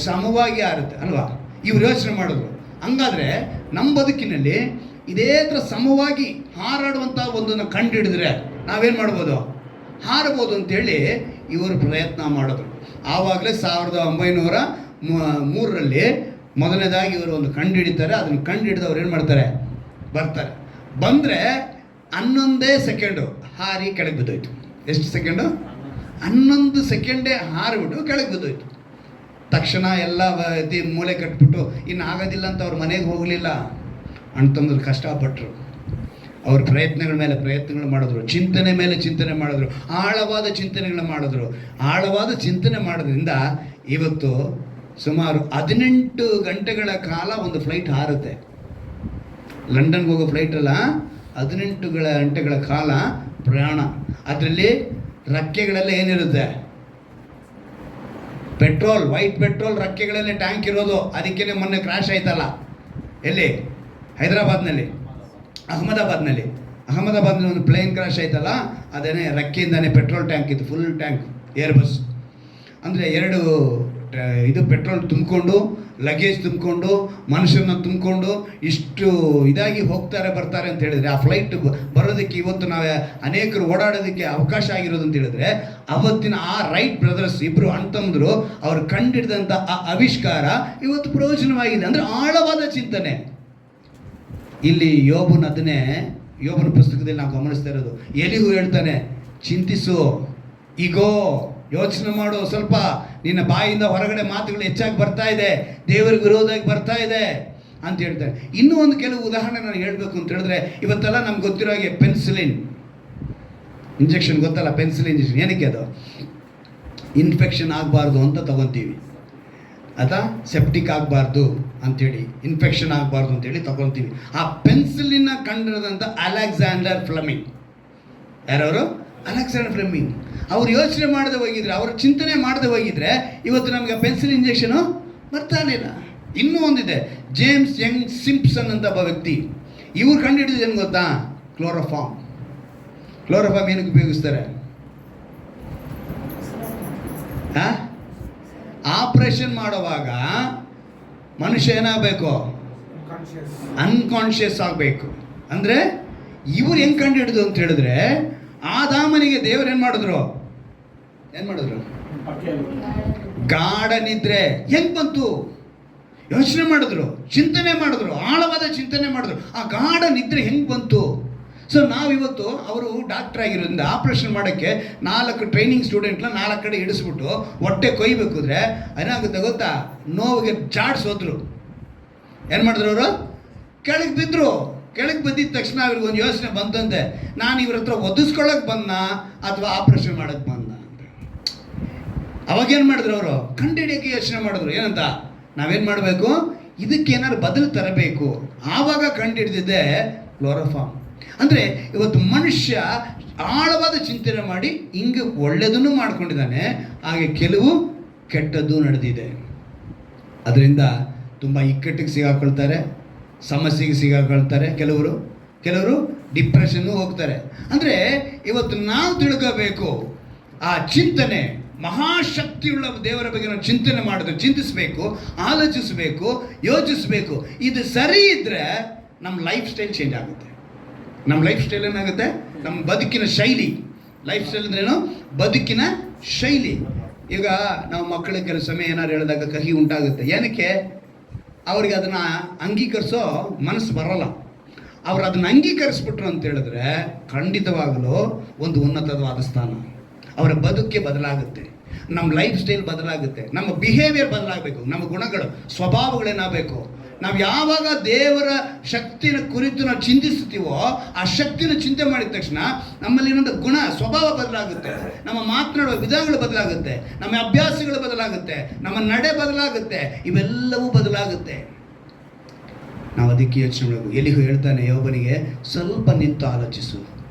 Speaker 1: ಸಮವಾಗಿ ಹಾರುತ್ತೆ ಅಲ್ವಾ? ಇವ್ರು ಯೋಚನೆ ಮಾಡಿದ್ರು, ಹಂಗಾದ್ರೆ ನಮ್ಮ ಬದುಕಿನಲ್ಲಿ ಇದೇ ಥರ ಸಮವಾಗಿ ಹಾರಾಡುವಂಥ ಒಂದನ್ನು ಕಂಡು ಹಿಡಿದ್ರೆ ನಾವೇನು ಮಾಡ್ಬೋದು? ಹಾರಬಹುದು ಅಂತೇಳಿ ಇವರು ಪ್ರಯತ್ನ ಮಾಡಿದ್ರು. ಆವಾಗಲೇ 1903 ಮೊದಲನೇದಾಗಿ ಇವರು ಒಂದು ಕಂಡು ಹಿಡಿತಾರೆ. ಅದನ್ನು ಕಂಡು ಹಿಡಿದವ್ರು ಏನು ಮಾಡ್ತಾರೆ? ಬರ್ತಾರೆ. ಬಂದರೆ 11 ಸೆಕೆಂಡು ಹಾರಿ ಕೆಳಗೆ ಬಿದ್ದೋಯ್ತು. ಎಷ್ಟು ಸೆಕೆಂಡು? 11 ಸೆಕೆಂಡೇ ಹಾರಿಬಿಟ್ಟು ಕೆಳಗೆ ಬಿದ್ದೋಯ್ತು. ತಕ್ಷಣ ಎಲ್ಲ ಮೂಲೆ ಕಟ್ಬಿಟ್ಟು ಇನ್ನು ಆಗೋದಿಲ್ಲ ಅಂತ ಅವ್ರ ಮನೆಗೆ ಹೋಗಲಿಲ್ಲ. ಅಣ್ತಂದ್ರು ಕಷ್ಟಪಟ್ಟರು. ಅವ್ರ ಪ್ರಯತ್ನಗಳ ಮೇಲೆ ಪ್ರಯತ್ನಗಳು ಮಾಡಿದ್ರು, ಚಿಂತನೆ ಮೇಲೆ ಚಿಂತನೆ ಮಾಡಿದ್ರು, ಆಳವಾದ ಚಿಂತನೆಗಳನ್ನ ಮಾಡಿದ್ರು. ಆಳವಾದ ಚಿಂತನೆ ಮಾಡೋದ್ರಿಂದ ಇವತ್ತು ಸುಮಾರು 18 ಗಂಟೆಗಳ ಕಾಲ ಒಂದು ಫ್ಲೈಟ್ ಹಾರುತ್ತೆ. ಲಂಡನ್ಗೆ ಹೋಗೋ ಫ್ಲೈಟ್ ಅಲ್ಲ, 18 ಗಂಟೆಗಳ ಕಾಲ ಪ್ರಯಾಣ. ಅದರಲ್ಲಿ ರೆಕ್ಕೆಗಳೆಲ್ಲ ಏನಿರುತ್ತೆ? ಪೆಟ್ರೋಲ್, ವೈಟ್ ಪೆಟ್ರೋಲ್ ರೆಕ್ಕೆಗಳಲ್ಲೇ ಟ್ಯಾಂಕ್ ಇರೋದು. ಅದಕ್ಕೇ ಮೊನ್ನೆ ಕ್ರ್ಯಾಶ್ ಆಯ್ತಲ್ಲ, ಎಲ್ಲಿ? ಹೈದರಾಬಾದ್ನಲ್ಲಿ, ಅಹಮದಾಬಾದ್ನಲ್ಲಿ ಒಂದು ಪ್ಲೇನ್ ಕ್ರಾಶ್ ಆಯ್ತಲ್ಲ, ಅದೇನೇ ರೆಕ್ಕೆಯಿಂದಾನೆ ಪೆಟ್ರೋಲ್ ಟ್ಯಾಂಕ್ ಇತ್ತು, ಫುಲ್ ಟ್ಯಾಂಕ್ ಏರ್ ಬಸ್. ಅಂದರೆ 2 ಪೆಟ್ರೋಲ್ ತುಂಬಿಕೊಂಡು, ಲಗೇಜ್ ತುಂಬಿಕೊಂಡು, ಮನುಷ್ಯರನ್ನ ತುಂಬಿಕೊಂಡು ಇಷ್ಟು ಇದಾಗಿ ಹೋಗ್ತಾರೆ ಬರ್ತಾರೆ ಅಂತ ಹೇಳಿದ್ರೆ, ಆ ಫ್ಲೈಟ್ ಬರೋದಕ್ಕೆ ಇವತ್ತು ನಾವು ಅನೇಕರು ಓಡಾಡೋದಕ್ಕೆ ಅವಕಾಶ ಆಗಿರೋದು ಅಂತ ಹೇಳಿದ್ರೆ, ಅವತ್ತಿನ ಆ ರೈಟ್ ಬ್ರದರ್ಸ್ ಇಬ್ಬರು ಅಣ್ತಂದ್ರು ಅವ್ರು ಕಂಡಿಡಿದಂಥ ಆ ಆವಿಷ್ಕಾರ ಇವತ್ತು ಪ್ರಯೋಜನವಾಗಿದೆ. ಅಂದರೆ ಆಳವಾದ ಚಿಂತನೆ. ಇಲ್ಲಿ ಯೋಬನ ಪುಸ್ತಕದಲ್ಲಿ ನಾವು ಗಮನಿಸ್ತಾ ಇರೋದು, ಎಲಿಗೂ ಹೇಳ್ತಾನೆ, ಚಿಂತಿಸು, ಈಗೋ ಯೋಚನೆ ಮಾಡು, ಸ್ವಲ್ಪ ನಿನ್ನ ಬಾಯಿಂದ ಹೊರಗಡೆ ಮಾತುಗಳು ಹೆಚ್ಚಾಗಿ ಬರ್ತಾ ಇದೆ, ದೇವರಿಗೆ ವಿರೋಧವಾಗಿ ಬರ್ತಾ ಇದೆ ಅಂತ ಹೇಳ್ತಾರೆ. ಇನ್ನೂ ಒಂದು ಕೆಲವು ಉದಾಹರಣೆ ನಾನು ಹೇಳಬೇಕು ಅಂತ ಹೇಳಿದ್ರೆ, ಇವತ್ತೆಲ್ಲ ನಮ್ಗೆ ಗೊತ್ತಿರೋ ಹಾಗೆ ಪೆನ್ಸಿಲಿನ್ ಇಂಜೆಕ್ಷನ್ ಗೊತ್ತಲ್ಲ, ಪೆನ್ಸಿಲಿನ್ ಇಂಜೆಕ್ಷನ್. ಏನಕ್ಕೆ? ಅದು ಇನ್ಫೆಕ್ಷನ್ ಆಗಬಾರ್ದು ಅಂತ ತಗೊತೀವಿ, ಅಥವಾ ಸೆಪ್ಟಿಕ್ ಆಗಬಾರ್ದು ಅಂಥೇಳಿ, ಇನ್ಫೆಕ್ಷನ್ ಆಗಬಾರ್ದು ಅಂತೇಳಿ ತಗೊತೀವಿ. ಆ ಪೆನ್ಸಿಲಿನ ಕಂಡಿರೋದಂಥ ಅಲೆಕ್ಸಾಂಡರ್ ಫ್ಲೆಮಿಂಗ್. ಯಾರವರು? Alexander Fleming. ಅವ್ರು ಯೋಚನೆ ಮಾಡದೆ ಹೋಗಿದ್ರೆ, ಅವ್ರ ಚಿಂತನೆ ಮಾಡದೆ ಹೋಗಿದ್ರೆ ಇವತ್ತು ನಮಗೆ ಪೆನ್ಸಿಲ್ ಇಂಜೆಕ್ಷನು ಬರ್ತಾ ಇರಲಿಲ್ಲ. ಇನ್ನೂ ಒಂದಿದೆ, ಜೇಮ್ಸ್ ಯಂಗ್ ಸಿಂಪ್ಸನ್ ಅಂತ ಒಬ್ಬ ವ್ಯಕ್ತಿ. ಇವ್ರು ಕಂಡುಹಿಡಿದು ಏನು ಗೊತ್ತಾ? ಕ್ಲೋರೋಫಾರ್ಮ್ ಏನಕ್ಕೆ ಉಪಯೋಗಿಸ್ತಾರೆ? ಆಪರೇಷನ್ ಮಾಡುವಾಗ ಮನುಷ್ಯ ಏನಾಗಬೇಕು? ಅನ್ಕಾನ್ಷಿಯಸ್ ಆಗಬೇಕು. ಅಂದರೆ ಇವ್ರು ಹೆಂಗೆ ಕಂಡು ಹಿಡಿದು ಅಂತ ಹೇಳಿದ್ರೆ, ಆದಾಮನಿಗೆ ದೇವರು ಏನು ಮಾಡಿದ್ರು? ಗಾಢ ನಿದ್ರೆ ಹೆಂಗೆ ಬಂತು? ಯೋಚನೆ ಮಾಡಿದ್ರು, ಚಿಂತನೆ ಮಾಡಿದ್ರು, ಆಳವಾದ ಚಿಂತನೆ ಮಾಡಿದ್ರು. ಆ ಗಾಢ ನಿದ್ರೆ ಹೆಂಗೆ ಬಂತು? ಸೊ ನಾವಿವತ್ತು ಅವರು ಡಾಕ್ಟರ್ ಆಗಿರೋದ್ರಿಂದ ಆಪ್ರೇಷನ್ ಮಾಡೋಕ್ಕೆ 4 ಟ್ರೈನಿಂಗ್ ಸ್ಟೂಡೆಂಟ್ನ 4 ಕಡೆ ಇಡಿಸ್ಬಿಟ್ಟು ಹೊಟ್ಟೆ ಕೊಯ್ಬೇಕು ಅಂದರೆ ಏನಾಗುತ್ತೆ ಗೊತ್ತಾ? ನೋವಿಗೆ ಜಾಡ್ಸೋದ್ರು. ಏನು ಮಾಡಿದ್ರು ಅವರು? ಕೆಳಗೆ ಬಿದ್ದರು. ಕೆಳಗೆ ಬಿದ್ದಿದ ತಕ್ಷಣ ಅವ್ರಿಗೆ ಒಂದು ಯೋಚನೆ ಬಂದಂತೆ, ನಾನು ಇವ್ರ ಹತ್ರ ಒದಿಸ್ಕೊಳ್ಳೋಕೆ ಬಂದ ಅಥವಾ ಆಪ್ರೇಷನ್ ಮಾಡೋಕ್ಕೆ ಬಂದ ಅಂತ. ಅವಾಗೇನು ಮಾಡಿದ್ರು ಅವರು? ಕಂಡುಹಿಡಿಯೋಕ್ಕೆ ಯೋಚನೆ ಮಾಡಿದ್ರು. ಏನಂತ? ನಾವೇನು ಮಾಡಬೇಕು? ಇದಕ್ಕೇನಾದ್ರು ಬದಲು ತರಬೇಕು. ಆವಾಗ ಕಂಡುಹಿಡಿದಿದ್ದೆ ಕ್ಲೋರೋಫಾರ್ಮ್. ಅಂದರೆ ಇವತ್ತು ಮನುಷ್ಯ ಆಳವಾದ ಚಿಂತನೆ ಮಾಡಿ ಹಿಂಗೆ ಒಳ್ಳೆಯದನ್ನು ಮಾಡ್ಕೊಂಡಿದ್ದಾನೆ, ಹಾಗೆ ಕೆಲವು ಕೆಟ್ಟದ್ದು ನಡೆದಿದೆ. ಅದರಿಂದ ತುಂಬ ಇಕ್ಕಟ್ಟಿಗೆ ಸಿಗಾಕೊಳ್ತಾರೆ, ಸಮಸ್ಯೆಗೆ ಸಿಗಾಕೊಳ್ತಾರೆ, ಕೆಲವರು ಡಿಪ್ರೆಷನ್ಗೂ ಹೋಗ್ತಾರೆ. ಅಂದರೆ ಇವತ್ತು ನಾವು ತಿಳ್ಕೋಬೇಕು, ಆ ಚಿಂತನೆ, ಮಹಾಶಕ್ತಿಯುಳ್ಳ ದೇವರ ಬಗ್ಗೆ ನಾವು ಚಿಂತನೆ ಮಾಡೋದು, ಚಿಂತಿಸಬೇಕು, ಆಲೋಚಿಸಬೇಕು, ಯೋಚಿಸಬೇಕು. ಇದು ಸರಿ ಇದ್ದರೆ ನಮ್ಮ ಲೈಫ್ ಸ್ಟೈಲ್ ಚೇಂಜ್ ಆಗುತ್ತೆ. ನಮ್ಮ ಲೈಫ್ ಸ್ಟೈಲ್ ಏನಾಗುತ್ತೆ? ನಮ್ಮ ಬದುಕಿನ ಶೈಲಿ. ಲೈಫ್ ಸ್ಟೈಲ್ ಅಂದ್ರೇನು? ಬದುಕಿನ ಶೈಲಿ. ಈಗ ನಾವು ಮಕ್ಕಳಿಗೆ ಕೆಲವು ಸಮಯ ಏನಾರು ಹೇಳಿದಾಗ ಕಹಿ ಉಂಟಾಗುತ್ತೆ. ಏನಕ್ಕೆ? ಅವ್ರಿಗೆ ಅದನ್ನು ಅಂಗೀಕರಿಸೋ ಮನಸ್ಸು ಬರೋಲ್ಲ. ಅವ್ರು ಅದನ್ನು ಅಂಗೀಕರಿಸ್ಬಿಟ್ರು ಅಂತ ಹೇಳಿದ್ರೆ ಖಂಡಿತವಾಗಲೂ ಒಂದು ಉನ್ನತವಾದ ಸ್ಥಾನ. ಅವರ ಬದುಕೆ ಬದಲಾಗುತ್ತೆ, ನಮ್ಮ ಲೈಫ್ ಸ್ಟೈಲ್ ಬದಲಾಗುತ್ತೆ, ನಮ್ಮ ಬಿಹೇವಿಯರ್ ಬದಲಾಗಬೇಕು, ನಮ್ಮ ಗುಣಗಳು, ಸ್ವಭಾವಗಳೇನಾಗಬೇಕು. ನಾವು ಯಾವಾಗ ದೇವರ ಶಕ್ತಿನ ಕುರಿತು ನಾವು ಚಿಂತಿಸ್ತೀವೋ, ಆ ಶಕ್ತಿನ ಚಿಂತೆ ಮಾಡಿದ ತಕ್ಷಣ ನಮ್ಮಲ್ಲಿ ಇನ್ನೊಂದು ಗುಣ, ಸ್ವಭಾವ ಬದಲಾಗುತ್ತೆ, ನಮ್ಮ ಮಾತನಾಡುವ ವಿಧಾನಗಳು ಬದಲಾಗುತ್ತೆ, ನಮ್ಮ ಅಭ್ಯಾಸಗಳು ಬದಲಾಗುತ್ತೆ, ನಮ್ಮ ನಡೆ ಬದಲಾಗುತ್ತೆ, ಇವೆಲ್ಲವೂ ಬದಲಾಗುತ್ತೆ. ನಾವು ಅದಕ್ಕೆ ಯೋಚನೆ ಮಾಡಬೇಕು. ಎಲ್ಲಿಗೂ ಹೇಳ್ತಾನೆ ಯೋಬನಿಗೆ, ಸ್ವಲ್ಪ ನಿಂತು ಆಲೋಚಿಸು.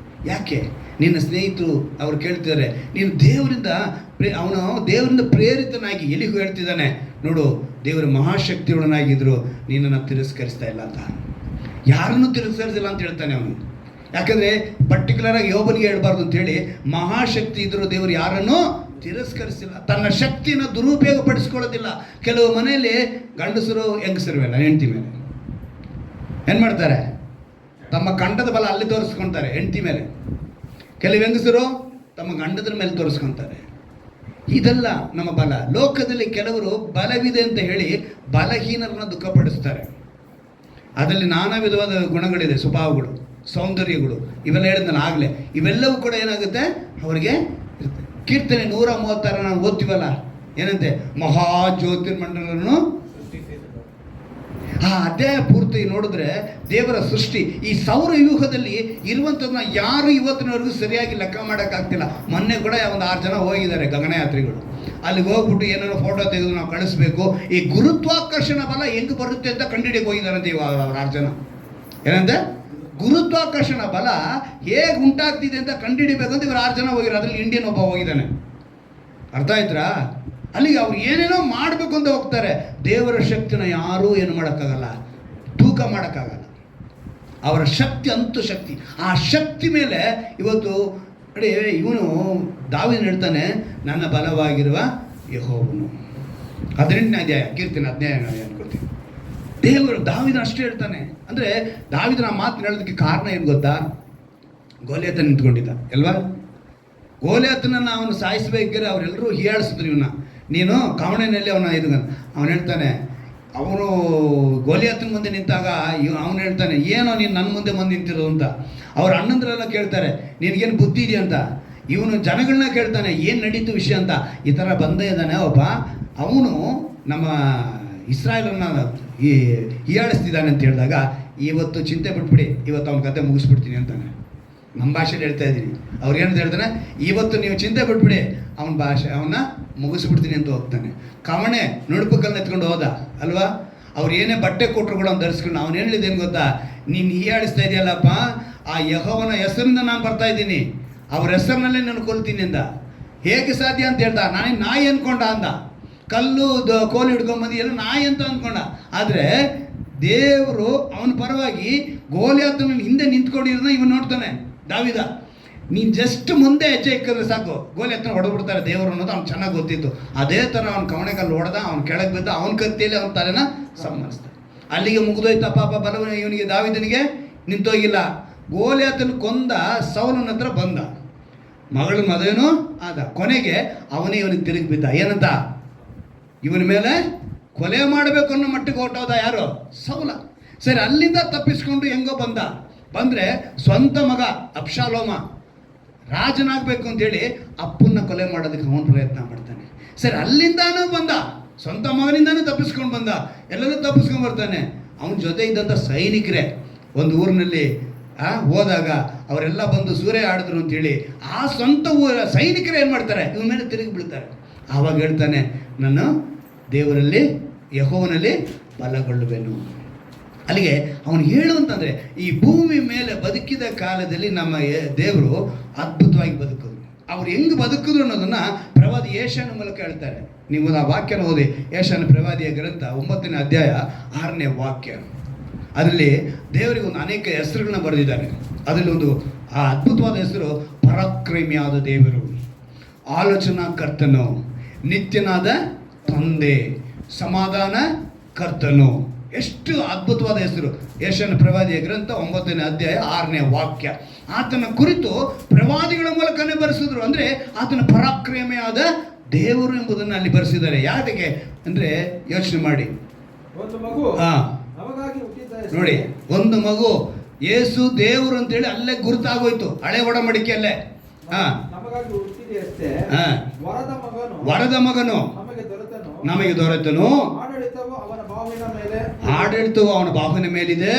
Speaker 1: ಯಾಕೆ? ನಿನ್ನ ಸ್ನೇಹಿತರು ಅವ್ರು ಕೇಳ್ತಿದ್ದಾರೆ, ನೀನು ಅವನು ದೇವರಿಂದ ಪ್ರೇರಿತನಾಗಿ ಎಲ್ಲಿಗೂ ಹೇಳ್ತಿದ್ದಾನೆ, ನೋಡು ದೇವರು ಮಹಾಶಕ್ತಿಯುಳ್ಳನಾಗಿದ್ರು ನಿನ್ನನ್ನು ತಿರಸ್ಕರಿಸ್ತಾ ಇಲ್ಲ ಅಂತ. ಯಾರನ್ನು ತಿರಸ್ಕರಿಸಿಲ್ಲ ಅಂತ ಹೇಳ್ತಾನೆ ಅವನು. ಯಾಕಂದರೆ ಪರ್ಟಿಕ್ಯುಲರಾಗಿ ಯೋಬನಿಗೆ ಹೇಳ್ಬಾರ್ದು ಅಂತೇಳಿ, ಮಹಾಶಕ್ತಿ ಇದ್ದರೂ ದೇವರು ಯಾರನ್ನೂ ತಿರಸ್ಕರಿಸಿಲ್ಲ. ತನ್ನ ಶಕ್ತಿಯನ್ನು ದುರುಪಯೋಗ ಪಡಿಸ್ಕೊಳ್ಳೋದಿಲ್ಲ. ಕೆಲವು ಮನೆಯಲ್ಲಿ ಗಂಡಸರು ಹೆಂಗಸರು ಮೇಲೆ, ಹೆಂಡತಿ ಮೇಲೆ ಏನು ಮಾಡ್ತಾರೆ? ತಮ್ಮ ಕಂಠದ ಬಲ ಅಲ್ಲಿ ತೋರಿಸ್ಕೊಳ್ತಾರೆ ಹೆಂಡತಿ ಮೇಲೆ. ಕೆಲವು ಹೆಂಗಸರು ತಮ್ಮ ಗಂಡದ್ರ ಮೇಲೆ ತೋರಿಸ್ಕೊತಾರೆ. ಇದೆಲ್ಲ ನಮ್ಮ ಬಲ. ಲೋಕದಲ್ಲಿ ಕೆಲವರು ಬಲವಿದೆ ಅಂತ ಹೇಳಿ ಬಲಹೀನರನ್ನು ದುಃಖಪಡಿಸ್ತಾರೆ. ಅದರಲ್ಲಿ ನಾನಾ ವಿಧವಾದ ಗುಣಗಳಿದೆ, ಸ್ವಭಾವಗಳು, ಸೌಂದರ್ಯಗಳು, ಇವೆಲ್ಲ ಹೇಳಿದ್ನಲ್ಲ ಆಗಲೇ. ಇವೆಲ್ಲವೂ ಕೂಡ ಏನಾಗುತ್ತೆ ಅವರಿಗೆ ಇರುತ್ತೆ. ಕೀರ್ತನೆ 136 ನಾವು ಓದ್ತೀವಲ್ಲ, ಏನಂತೆ? ಮಹಾ ಜ್ಯೋತಿರ್ಮಂಡಲವನ್ನು ಆ ಅಧ್ಯಾಯ ಪೂರ್ತಿ ನೋಡಿದ್ರೆ ದೇವರ ಸೃಷ್ಟಿ, ಈ ಸೌರ ವ್ಯೂಹದಲ್ಲಿ ಇರುವಂಥದ್ದನ್ನ ಯಾರು ಇವತ್ತಿನವರೆಗೂ ಸರಿಯಾಗಿ ಲೆಕ್ಕ ಮಾಡೋಕ್ಕಾಗ್ತಿಲ್ಲ. ಮೊನ್ನೆ ಕೂಡ ಒಂದು 6 ಜನ ಹೋಗಿದ್ದಾರೆ ಗಗನಯಾತ್ರಿಗಳು. ಅಲ್ಲಿಗೆ ಹೋಗ್ಬಿಟ್ಟು ಏನಾದ್ರು ಫೋಟೋ ತೆಗೆದು ನಾವು ಕಳಿಸ್ಬೇಕು, ಈ ಗುರುತ್ವಾಕರ್ಷಣ ಬಲ ಹೆಂಗೆ ಬರುತ್ತೆ ಅಂತ ಕಂಡುಹಿಡಿಯಕ್ಕೆ ಹೋಗಿದ್ದಾರಂತೆ ಇವಾಗ ಅವ್ರು 6 ಜನ. ಏನಂತೆ? ಗುರುತ್ವಾಕರ್ಷಣ ಬಲ ಹೇಗೆ ಉಂಟಾಗ್ತಿದೆ ಅಂತ ಕಂಡುಹಿಡಿಬೇಕಂತ ಇವರು 6 ಜನ ಹೋಗಿರೋ. ಅದರಲ್ಲಿ ಇಂಡಿಯನ್ ಒಬ್ಬ ಹೋಗಿದ್ದಾನೆ. ಅರ್ಥ ಆಯ್ತಾ? ಅಲ್ಲಿಗೆ ಅವ್ರು ಏನೇನೋ ಮಾಡಬೇಕು ಅಂತ ಹೋಗ್ತಾರೆ. ದೇವರ ಶಕ್ತಿನ ಯಾರೂ ಏನು ಮಾಡೋಕ್ಕಾಗಲ್ಲ, ತೂಕ ಮಾಡೋಕ್ಕಾಗಲ್ಲ. ಅವರ ಶಕ್ತಿ ಅಂತೂ ಶಕ್ತಿ. ಆ ಶಕ್ತಿ ಮೇಲೆ ಇವತ್ತು ನೋಡಿ, ಇವನು ದಾವೀದನು ಹೇಳ್ತಾನೆ, ನನ್ನ ಬಲವಾಗಿರುವ ಯೆಹೋವನು. 18ನೇ ಅಧ್ಯಾಯ, ಕೀರ್ತನೆ 15 ಅನ್ಕೊಳ್ತೀನಿ. ದೇವರು ದಾವೀದನು ಅಷ್ಟೇ ಹೇಳ್ತಾನೆ. ಅಂದರೆ ದಾವೀದನ ಮಾತು ಹೇಳೋದಕ್ಕೆ ಕಾರಣ ಏನು ಗೊತ್ತಾ? ಗೋಲಿಯಾತ ನಿಂತ್ಕೊಂಡಿದ್ದ ಅಲ್ವಾ? ಗೋಲಿಯಾತನನ್ನು ಅವನು ಸಾಯಿಸಬೇಕಾದ್ರೆ ಅವರೆಲ್ಲರೂ ಹೀಯಾಳಿಸಿದ್ರು ಇವನ್ನ. ನೀನು ಕವಣೆಯಲ್ಲಿ ಅವನು ಹೇಳ್ತಾನೆ, ಅವನು ಗೋಲಿಯಾತನ ಮುಂದೆ ನಿಂತಾಗ ಅವನು ಹೇಳ್ತಾನೆ, ಏನೋ ನೀನು ನನ್ನ ಮುಂದೆ ನಿಂತಿರೋದು ಅಂತ. ಅವ್ರ ಅಣ್ಣಂದ್ರೆಲ್ಲ ಕೇಳ್ತಾರೆ, ನಿನಗೇನು ಬುದ್ಧಿ ಇದೆಯಾ ಅಂತ. ಇವನು ಜನಗಳನ್ನ ಕೇಳ್ತಾನೆ, ಏನು ನಡೀತು ವಿಷಯ ಅಂತ. ಈ ಥರ ಬಂದೇ ಇದ್ದಾನೆ ಒಬ್ಬ, ಅವನು ನಮ್ಮ ಇಸ್ರಾಯೇಲನ್ನು ಹೀಯಾಳಿಸ್ತಿದ್ದಾನೆ ಅಂತ ಹೇಳಿದಾಗ, ಇವತ್ತು ಚಿಂತೆ ಬಿಟ್ಬಿಡಿ, ಇವತ್ತು ಅವನ ಕತೆ ಮುಗಿಸ್ಬಿಡ್ತೀನಿ ಅಂತಾನೆ. ನಮ್ಮ ಭಾಷೆಯಲ್ಲಿ ಹೇಳ್ತಾ ಇದ್ದೀನಿ. ಅವ್ರು ಏನಂತ ಹೇಳ್ತಾನೆ, ಇವತ್ತು ನೀವು ಚಿಂತೆ ಬಿಟ್ಬಿಡಿ, ಅವನ್ನ ಮುಗಿಸ್ಬಿಡ್ತೀನಿ ಅಂತ ಹೋಗ್ತಾನೆ. ಕವಣೆ ನುಣುಪುಕಲ್ನ ಎತ್ಕೊಂಡು ಹೋದ ಅಲ್ವಾ? ಅವ್ರು ಏನೇ ಬಟ್ಟೆ ಕೊಟ್ಟರು ಕೂಡ ಅವ್ನು ಧರಿಸ್ಕೊಂಡು ಅವನು ಹೇಳಿದ್ದೇನು ಗೊತ್ತಾ? ನೀನು ಹೀಯಾಡಿಸ್ತಾ ಇದೆಯಲ್ಲಪ್ಪ, ಆ ಯೆಹೋವನ ಹೆಸರಿಂದ ನಾನು ಬರ್ತಾ ಇದ್ದೀನಿ, ಅವ್ರ ಹೆಸರಿನಲ್ಲೇ ನಾನು ಕೊಲ್ತೀನಿ ಅಂದ. ಹೇಗೆ ಸಾಧ್ಯ ಅಂತ ಹೇಳ್ದ. ನಾನೇನು ನಾಯಿ ಅಂದ್ಕೊಂಡ ಅಂದ. ಕಲ್ಲು ಕೋಲು ಹಿಡ್ಕೊಂಬಂದು ಎಲ್ಲ ನಾಯಿ ಅಂತ ಅಂದ್ಕೊಂಡ. ಆದರೆ ದೇವರು ಅವನ ಪರವಾಗಿ ಗೋಲಿಯಾತನ ಹಿಂದೆ ನಿಂತ್ಕೊಂಡಿರೋದನ್ನ ಇವನು ನೋಡ್ತಾನೆ ದಾವೀದ. ನೀನು ಜಸ್ಟ್ ಮುಂದೆ ಹೆಜ್ಜೆ ಇಕ್ಕಿದ್ರೆ ಸಾಕು, ಗೋಲಿಯಾತನ ಹೊಡೆದ್ಬಿಡ್ತಾರೆ ದೇವರು ಅನ್ನೋದು ಅವ್ನು ಚೆನ್ನಾಗಿ ಗೊತ್ತಿತ್ತು. ಅದೇ ಥರ ಅವ್ನು ಕವಣೆಕಲ್ಲು ಹೊಡೆದ, ಅವ್ನು ಕೆಳಗೆ ಬಿದ್ದ, ಅವನ ಕತ್ತಿಯಲ್ಲಿ ಅವನ ತಲೆನ ಸಮ್ಮನಿಸ್ದ. ಅಲ್ಲಿಗೆ ಮುಗಿದೋಯ್ತ ಪಾಪ ಬಲವ ಇವನಿಗೆ, ದಾವೀದನಿಗೆ ನಿಂತೋಗಿಲ್ಲ. ಗೋಲಿಯಾತನ ಕೊಂದ ಸೌಲನ ಹತ್ರ ಬಂದ, ಮಗಳ ಮದುವೆನೂ ಆದ. ಕೊನೆಗೆ ಅವನೇ ಇವನಿಗೆ ತಿರುಗಿ ಬಿದ್ದ. ಏನಂತ? ಇವನ ಮೇಲೆ ಕೊಲೆ ಮಾಡಬೇಕು ಅನ್ನೋ ಮಟ್ಟಿಗೆ ಹೊರಟೋದ ಯಾರು? ಸೌಲ. ಸರಿ, ಅಲ್ಲಿಂದ ತಪ್ಪಿಸ್ಕೊಂಡು ಹೆಂಗೋ ಬಂದರೆ ಸ್ವಂತ ಮಗ ಅಬ್ಷಾಲೋಮ ರಾಜನಾಗಬೇಕು ಅಂತೇಳಿ ಅಪ್ಪನ್ನ ಕೊಲೆ ಮಾಡೋದಕ್ಕೆ ಅವನು ಪ್ರಯತ್ನ ಮಾಡ್ತಾನೆ. ಸರಿ, ಅಲ್ಲಿಂದಾನೂ ಬಂದ, ಸ್ವಂತ ಮಗನಿಂದಾನೂ ತಪ್ಪಿಸ್ಕೊಂಡು ಬಂದ, ಎಲ್ಲರೂ ತಪ್ಪಿಸ್ಕೊಂಡು ಬರ್ತಾನೆ. ಅವನ ಜೊತೆ ಇದ್ದಂಥ ಸೈನಿಕರೇ ಒಂದು ಊರಿನಲ್ಲಿ ಹೋದಾಗ ಅವರೆಲ್ಲ ಬಂದು ಸೂರ್ಯ ಆಡಿದ್ರು ಅಂತೇಳಿ ಆ ಸ್ವಂತ ಸೈನಿಕರೇ ಏನು ಮಾಡ್ತಾರೆ? ಇವನ ಮೇಲೆ ತಿರುಗಿ ಬೀಳ್ತಾರೆ. ಆವಾಗ ಹೇಳ್ತಾನೆ, ನಾನು ದೇವರಲ್ಲಿ ಯೆಹೋವನಲ್ಲಿ ಬಲಗೊಳ್ಳುವೆನು. ಅಲ್ಲಿಗೆ ಅವನು ಹೇಳುವಂತಂದರೆ, ಈ ಭೂಮಿ ಮೇಲೆ ಬದುಕಿದ ಕಾಲದಲ್ಲಿ ನಮ್ಮ ದೇವರು ಅದ್ಭುತವಾಗಿ ಬದುಕಿದ್ರು. ಅವ್ರು ಹೆಂಗೆ ಬದುಕಿದ್ರು ಅನ್ನೋದನ್ನು ಪ್ರವಾದಿ ಯೆಶಾಯನ ಮೂಲಕ ಹೇಳ್ತಾರೆ. ನೀವು ಆ ವಾಕ್ಯನ ಓದಿ, ಯೆಶಾಯನ ಪ್ರವಾದಿಯ ಗ್ರಂಥ 9ನೇ ಅಧ್ಯಾಯ 6ನೇ ವಾಕ್ಯ. ಅದರಲ್ಲಿ ದೇವರಿಗೆ ಒಂದು ಅನೇಕ ಹೆಸರುಗಳನ್ನ ಬರೆದಿದ್ದಾರೆ. ಅದರಲ್ಲಿ ಒಂದು ಆ ಅದ್ಭುತವಾದ ಹೆಸರು ಪರಾಕ್ರಮಿಯಾದ ದೇವರು, ಆಲೋಚನಾ ಕರ್ತನು, ನಿತ್ಯನಾದ ತಂದೆ, ಸಮಾಧಾನ ಕರ್ತನು. ಎಷ್ಟು ಅದ್ಭುತವಾದ ಹೆಸರು! ಯೆಶಾಯನ ಪ್ರವಾದಿಯ ಗ್ರಂಥ 9ನೇ ಅಧ್ಯಾಯ 6ನೇ ವಾಕ್ಯ. ಆತನ ಕುರಿತು ಪ್ರವಾದಿಗಳ ಮೂಲಕನೇ ಬರೆಸಿದ್ರು. ಅಂದರೆ ಆತನ ಪರಾಕ್ರಮಿಯಾದ ದೇವರು ಎಂಬುದನ್ನು ಅಲ್ಲಿ ಬರೆಸಿದ್ದಾರೆ. ಯಾಕೆ ಅಂದರೆ ಯೋಚನೆ ಮಾಡಿ,
Speaker 2: ಒಂದು ಮಗು ನಮಗಾಗಿ ಹುಟ್ಟಿದ
Speaker 1: ನೋಡಿ, ಒಂದು ಮಗು ಯೇಸು ದೇವರು ಅಂತೇಳಿ ಅಲ್ಲೇ ಗುರುತಾಗೋಯ್ತು, ಹಳೆ ಒಡಂಬಡಿಕೆಯಲ್ಲೇ.
Speaker 2: ನಮಗಾಗಿ ಹುಟ್ಟಿದೆಯಷ್ಟೇ,
Speaker 1: ವರದ ಮಗನು ನಮಗೆ ದೊರೆತನು,
Speaker 2: ಆಡಳಿತವು
Speaker 1: ಅವನ ಬಾಹುವಿನ ಮೇಲಿದೆ,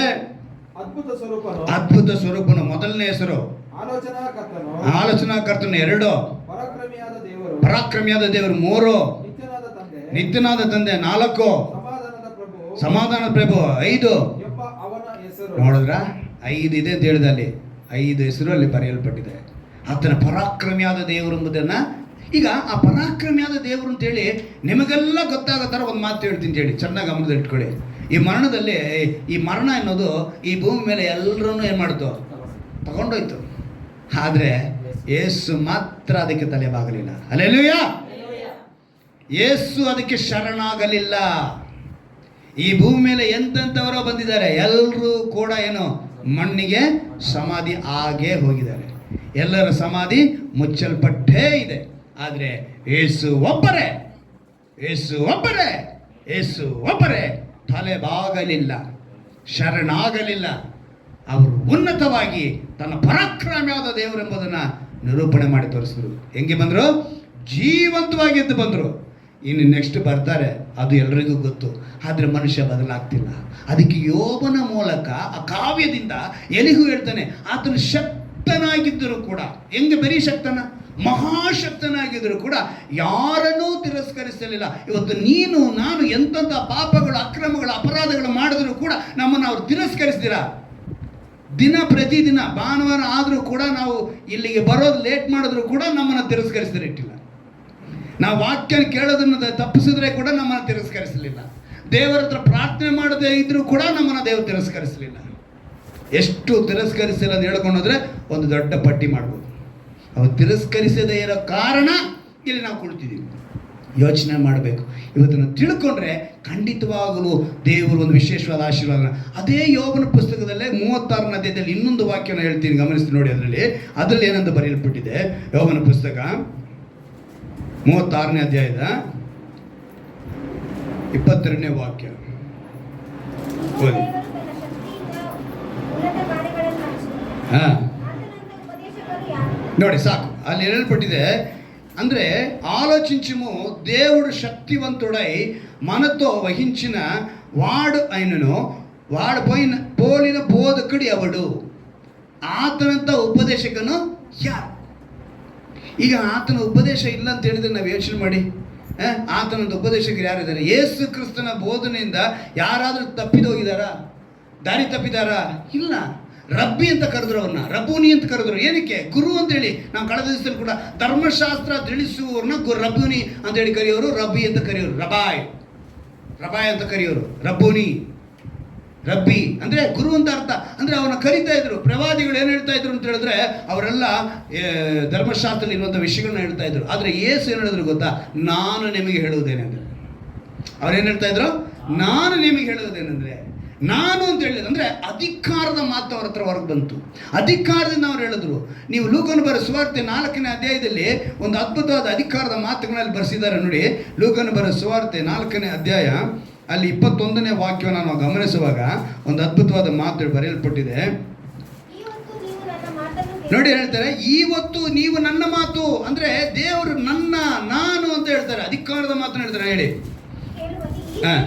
Speaker 1: ಅದ್ಭುತ ಸ್ವರೂಪನು ಮೊದಲನೇ ಹೆಸರು, ಆಲೋಚನಾ ಕರ್ತನು 2, ಪರಾಕ್ರಮಿಯಾದ ದೇವರು 3, ನಿತ್ಯನಾದ ತಂದೆ 4, ಸಮಾಧಾನದ ಪ್ರಭು 5. ನೋಡಿದ್ರ 5 ಇದೆ ಅಂತ ಹೇಳಿದ, ಅಲ್ಲಿ 5 ಹೆಸರು ಅಲ್ಲಿ ಬರೆಯಲ್ಪಟ್ಟಿದೆ. ಆತನ ಪರಾಕ್ರಮಿಯಾದ ದೇವರು ಎಂಬುದನ್ನು, ಈಗ ಆ ಪರಾಕ್ರಮಿಯಾದ ದೇವರು ಅಂತೇಳಿ ನಿಮಗೆಲ್ಲ ಗೊತ್ತಾಗೋ ಥರ ಒಂದು ಮಾತು ಹೇಳ್ತೀನಿ ಹೇಳಿ, ಚೆನ್ನಾಗಿ ಗಮನದಲ್ಲಿ ಇಟ್ಕೊಳ್ಳಿ. ಈ ಮರಣದಲ್ಲಿ, ಈ ಮರಣ ಅನ್ನೋದು ಈ ಭೂಮಿ ಮೇಲೆ ಎಲ್ಲರನ್ನೂ ಏನು ಮಾಡ್ತು, ತಗೊಂಡೋಯ್ತು. ಆದರೆ ಯೇಸು ಮಾತ್ರ ಅದಕ್ಕೆ ತಲೆಬಾಗಲಿಲ್ಲ. ಹಲ್ಲೆಲೂಯಾ! ಯೇಸು ಅದಕ್ಕೆ ಶರಣಾಗಲಿಲ್ಲ. ಈ ಭೂಮಿ ಮೇಲೆ ಎಂತೆಂಥವರೋ ಬಂದಿದ್ದಾರೆ, ಎಲ್ಲರೂ ಕೂಡ ಏನು ಮಣ್ಣಿಗೆ ಸಮಾಧಿ ಆಗೇ ಹೋಗಿದ್ದಾರೆ. ಎಲ್ಲರ ಸಮಾಧಿ ಮುಚ್ಚಲ್ಪಟ್ಟೇ ಇದೆ. ಆದರೆ ಯೇಸು ಒಬ್ಬರೇ, ಯೇಸು ಒಬ್ಬರೇ, ಯೇಸು ಒಬ್ಬರೇ ತಲೆಬಾಗಲಿಲ್ಲ, ಶರಣಾಗಲಿಲ್ಲ. ಅವರು ಉನ್ನತವಾಗಿ ತನ್ನ ಪರಾಕ್ರಮಿಯಾದ ದೇವರೆಂಬುದನ್ನು ನಿರೂಪಣೆ ಮಾಡಿ ತೋರಿಸಿದ್ರು. ಹೆಂಗೆ ಬಂದರು? ಜೀವಂತವಾಗಿ ಎದ್ದು ಬಂದರು. ಇನ್ನು ನೆಕ್ಸ್ಟ್ ಬರ್ತಾರೆ, ಅದು ಎಲ್ರಿಗೂ ಗೊತ್ತು. ಆದರೆ ಮನುಷ್ಯ ಬದಲಾಗ್ತಿಲ್ಲ. ಅದಕ್ಕೆ ಯೋಬನ ಮೂಲಕ ಆ ಕಾವ್ಯದಿಂದ ಎಲಿಹು ಹೇಳ್ತಾನೆ, ಆತನು ಶಕ್ತನಾಗಿದ್ದರೂ ಕೂಡ, ಹೆಂಗೆ ಬರೀ ಶಕ್ತನ, ಮಹಾಶಕ್ತನಾಗಿದ್ದರೂ ಕೂಡ ಯಾರನ್ನೂ ತಿರಸ್ಕರಿಸಲಿಲ್ಲ. ಇವತ್ತು ನೀನು ನಾನು ಎಂತೆಂಥ ಪಾಪಗಳು, ಅಕ್ರಮಗಳು, ಅಪರಾಧಗಳು ಮಾಡಿದ್ರು ಕೂಡ ನಮ್ಮನ್ನು ಅವ್ರು ತಿರಸ್ಕರಿಸ್ತೀರಾ? ದಿನ ಪ್ರತಿದಿನ ಭಾನುವಾರ ಆದರೂ ಕೂಡ ನಾವು ಇಲ್ಲಿಗೆ ಬರೋದು ಲೇಟ್ ಮಾಡಿದ್ರು ಕೂಡ ನಮ್ಮನ್ನು ತಿರಸ್ಕರಿಸಿದಿಟ್ಟಿಲ್ಲ. ನಾವು ವಾಕ್ಯ ಕೇಳೋದನ್ನು ತಪ್ಪಿಸಿದ್ರೆ ಕೂಡ ನಮ್ಮನ್ನು ತಿರಸ್ಕರಿಸಲಿಲ್ಲ. ದೇವರ ಹತ್ರ ಪ್ರಾರ್ಥನೆ ಮಾಡದೇ ಇದ್ರೂ ಕೂಡ ನಮ್ಮನ್ನು ದೇವರು ತಿರಸ್ಕರಿಸಲಿಲ್ಲ. ಎಷ್ಟು ತಿರಸ್ಕರಿಸಿಲ್ಲ ಅಂತ ಹೇಳ್ಕೊಂಡೋದ್ರೆ ಒಂದು ದೊಡ್ಡ ಪಟ್ಟಿ ಮಾಡ್ಬೋದು. ಅವ್ರು ತಿರಸ್ಕರಿಸದೇ ಇರೋ ಕಾರಣ ಇಲ್ಲಿ ನಾವು ಕುಳಿತಿದ್ದೀವಿ. ಯೋಚನೆ ಮಾಡಬೇಕು. ಇವತ್ತನ್ನು ತಿಳ್ಕೊಂಡ್ರೆ ಖಂಡಿತವಾಗಲೂ ದೇವರು ಒಂದು ವಿಶೇಷವಾದ ಆಶೀರ್ವಾದ. ಅದೇ ಯೋಬನ ಪುಸ್ತಕದಲ್ಲೇ 36ನೇ ಅಧ್ಯಾಯದಲ್ಲಿ ಇನ್ನೊಂದು ವಾಕ್ಯನ ಹೇಳ್ತೀನಿ, ಗಮನಿಸಿ ನೋಡಿ. ಅದರಲ್ಲಿ ಏನಂತ ಬರೆಯಲ್ಪಟ್ಟಿದೆ? ಯೋಬನ ಪುಸ್ತಕ 36ನೇ ಅಧ್ಯಾಯದ 22ನೇ ವಾಕ್ಯ ಓದಿ. ನೋಡಿ ಸಾಕು, ಅಲ್ಲಿ ಹೇಳಲ್ಪಟ್ಟಿದೆ. ಅಂದರೆ ఆలోచించుము, దేవుడు శక్తివంతుడై మనతో వహించిన వాడు ఆయనను, వాడు పోలిన బోధకుడు ఎవడు, ಆತನಂಥ ಉಪದೇಶಕನು ಯಾರು? ಈಗ ಆತನ ಉಪದೇಶ ಇಲ್ಲ ಅಂತ ಹೇಳಿದ್ರೆ ನಾವು ಯೋಚನೆ ಮಾಡಿ, ಆತನಂಥ ಉಪದೇಶಕರು ಯಾರಿದ್ದಾರೆ? ಯೇಸು ಕ್ರಿಸ್ತನ ಬೋಧನೆಯಿಂದ ಯಾರಾದರೂ ತಪ್ಪಿದೋಗಿದ್ದಾರಾ? ದಾರಿ ತಪ್ಪಿದಾರಾ? ಇಲ್ಲ. ರಬ್ಬಿ ಅಂತ ಕರೆದ್ರು, ಅವ್ರನ್ನ ರಬ್ಬೂನಿ ಅಂತ ಕರೆದ್ರು. ಏನಕ್ಕೆ? ಗುರು ಅಂತೇಳಿ. ನಾವು ಕಳೆದ ದಿವಸದಲ್ಲಿ ಕೂಡ ಧರ್ಮಶಾಸ್ತ್ರ ತಿಳಿಸುವವ್ರನ್ನ ರಬ್ಬೂನಿ ಅಂತೇಳಿ ಕರೆಯೋರು, ರಬ್ಬಿ ಅಂತ ಕರೆಯೋರು, ರಬಾಯ್ ಅಂತ ಕರೆಯೋರು, ರಬ್ಬೂನಿ, ರಬ್ಬಿ ಅಂದರೆ ಗುರು ಅಂತ ಅರ್ಥ. ಅಂದರೆ ಅವನ್ನ ಕರಿತಾ ಇದ್ರು. ಪ್ರವಾದಿಗಳು ಏನು ಹೇಳ್ತಾ ಇದ್ರು ಅಂತ ಹೇಳಿದ್ರೆ ಅವರೆಲ್ಲ ಧರ್ಮಶಾಸ್ತ್ರದಲ್ಲಿ ಇರುವಂಥ ವಿಷಯಗಳನ್ನ ಹೇಳ್ತಾ ಇದ್ರು. ಆದರೆ ಯೇಸು ಏನು ಹೇಳಿದ್ರು ಗೊತ್ತಾ? ನಾನು ನಿಮಗೆ ಹೇಳುವುದೇನೆಂದರೆ, ಅವ್ರೇನು ಹೇಳ್ತಾ ಇದ್ರು? ನಾನು ನಿಮಗೆ ಹೇಳುವುದೇನೆಂದರೆ, ನಾನು ಅಂತ ಹೇಳಿದ್ರು. ಅಂದರೆ ಅಧಿಕಾರದ ಮಾತು ಅವ್ರ ಹತ್ರ ಹೊರಗೆ ಬಂತು. ಅಧಿಕಾರದಿಂದ ಅವ್ರು ಹೇಳಿದ್ರು. ನೀವು ಲೂಕನ ಬರೋ ಸುವಾರ್ತೆ 4ನೇ ಅಧ್ಯಾಯದಲ್ಲಿ ಒಂದು ಅದ್ಭುತವಾದ ಅಧಿಕಾರದ ಮಾತುಗಳಲ್ಲಿ ಬರೆಸಿದ್ದಾರೆ ನೋಡಿ. ಲೂಕನ ಬರೋ ಸುವಾರ್ತೆ 4ನೇ ಅಧ್ಯಾಯ ಅಲ್ಲಿ 21ನೇ ವಾಕ್ಯವನ್ನು ನಾವು ಗಮನಿಸುವಾಗ ಒಂದು ಅದ್ಭುತವಾದ ಮಾತು ಬರೆಯಲ್ಪಟ್ಟಿದೆ ನೋಡಿ. ಹೇಳ್ತಾರೆ, ಇವತ್ತು ನೀವು ನನ್ನ ಮಾತು, ಅಂದರೆ ದೇವರು ನಾನು ಅಂತ ಹೇಳ್ತಾರೆ. ಅಧಿಕಾರದ ಮಾತನ್ನು ಹೇಳ್ತಾರೆ. ಹೇಳಿ.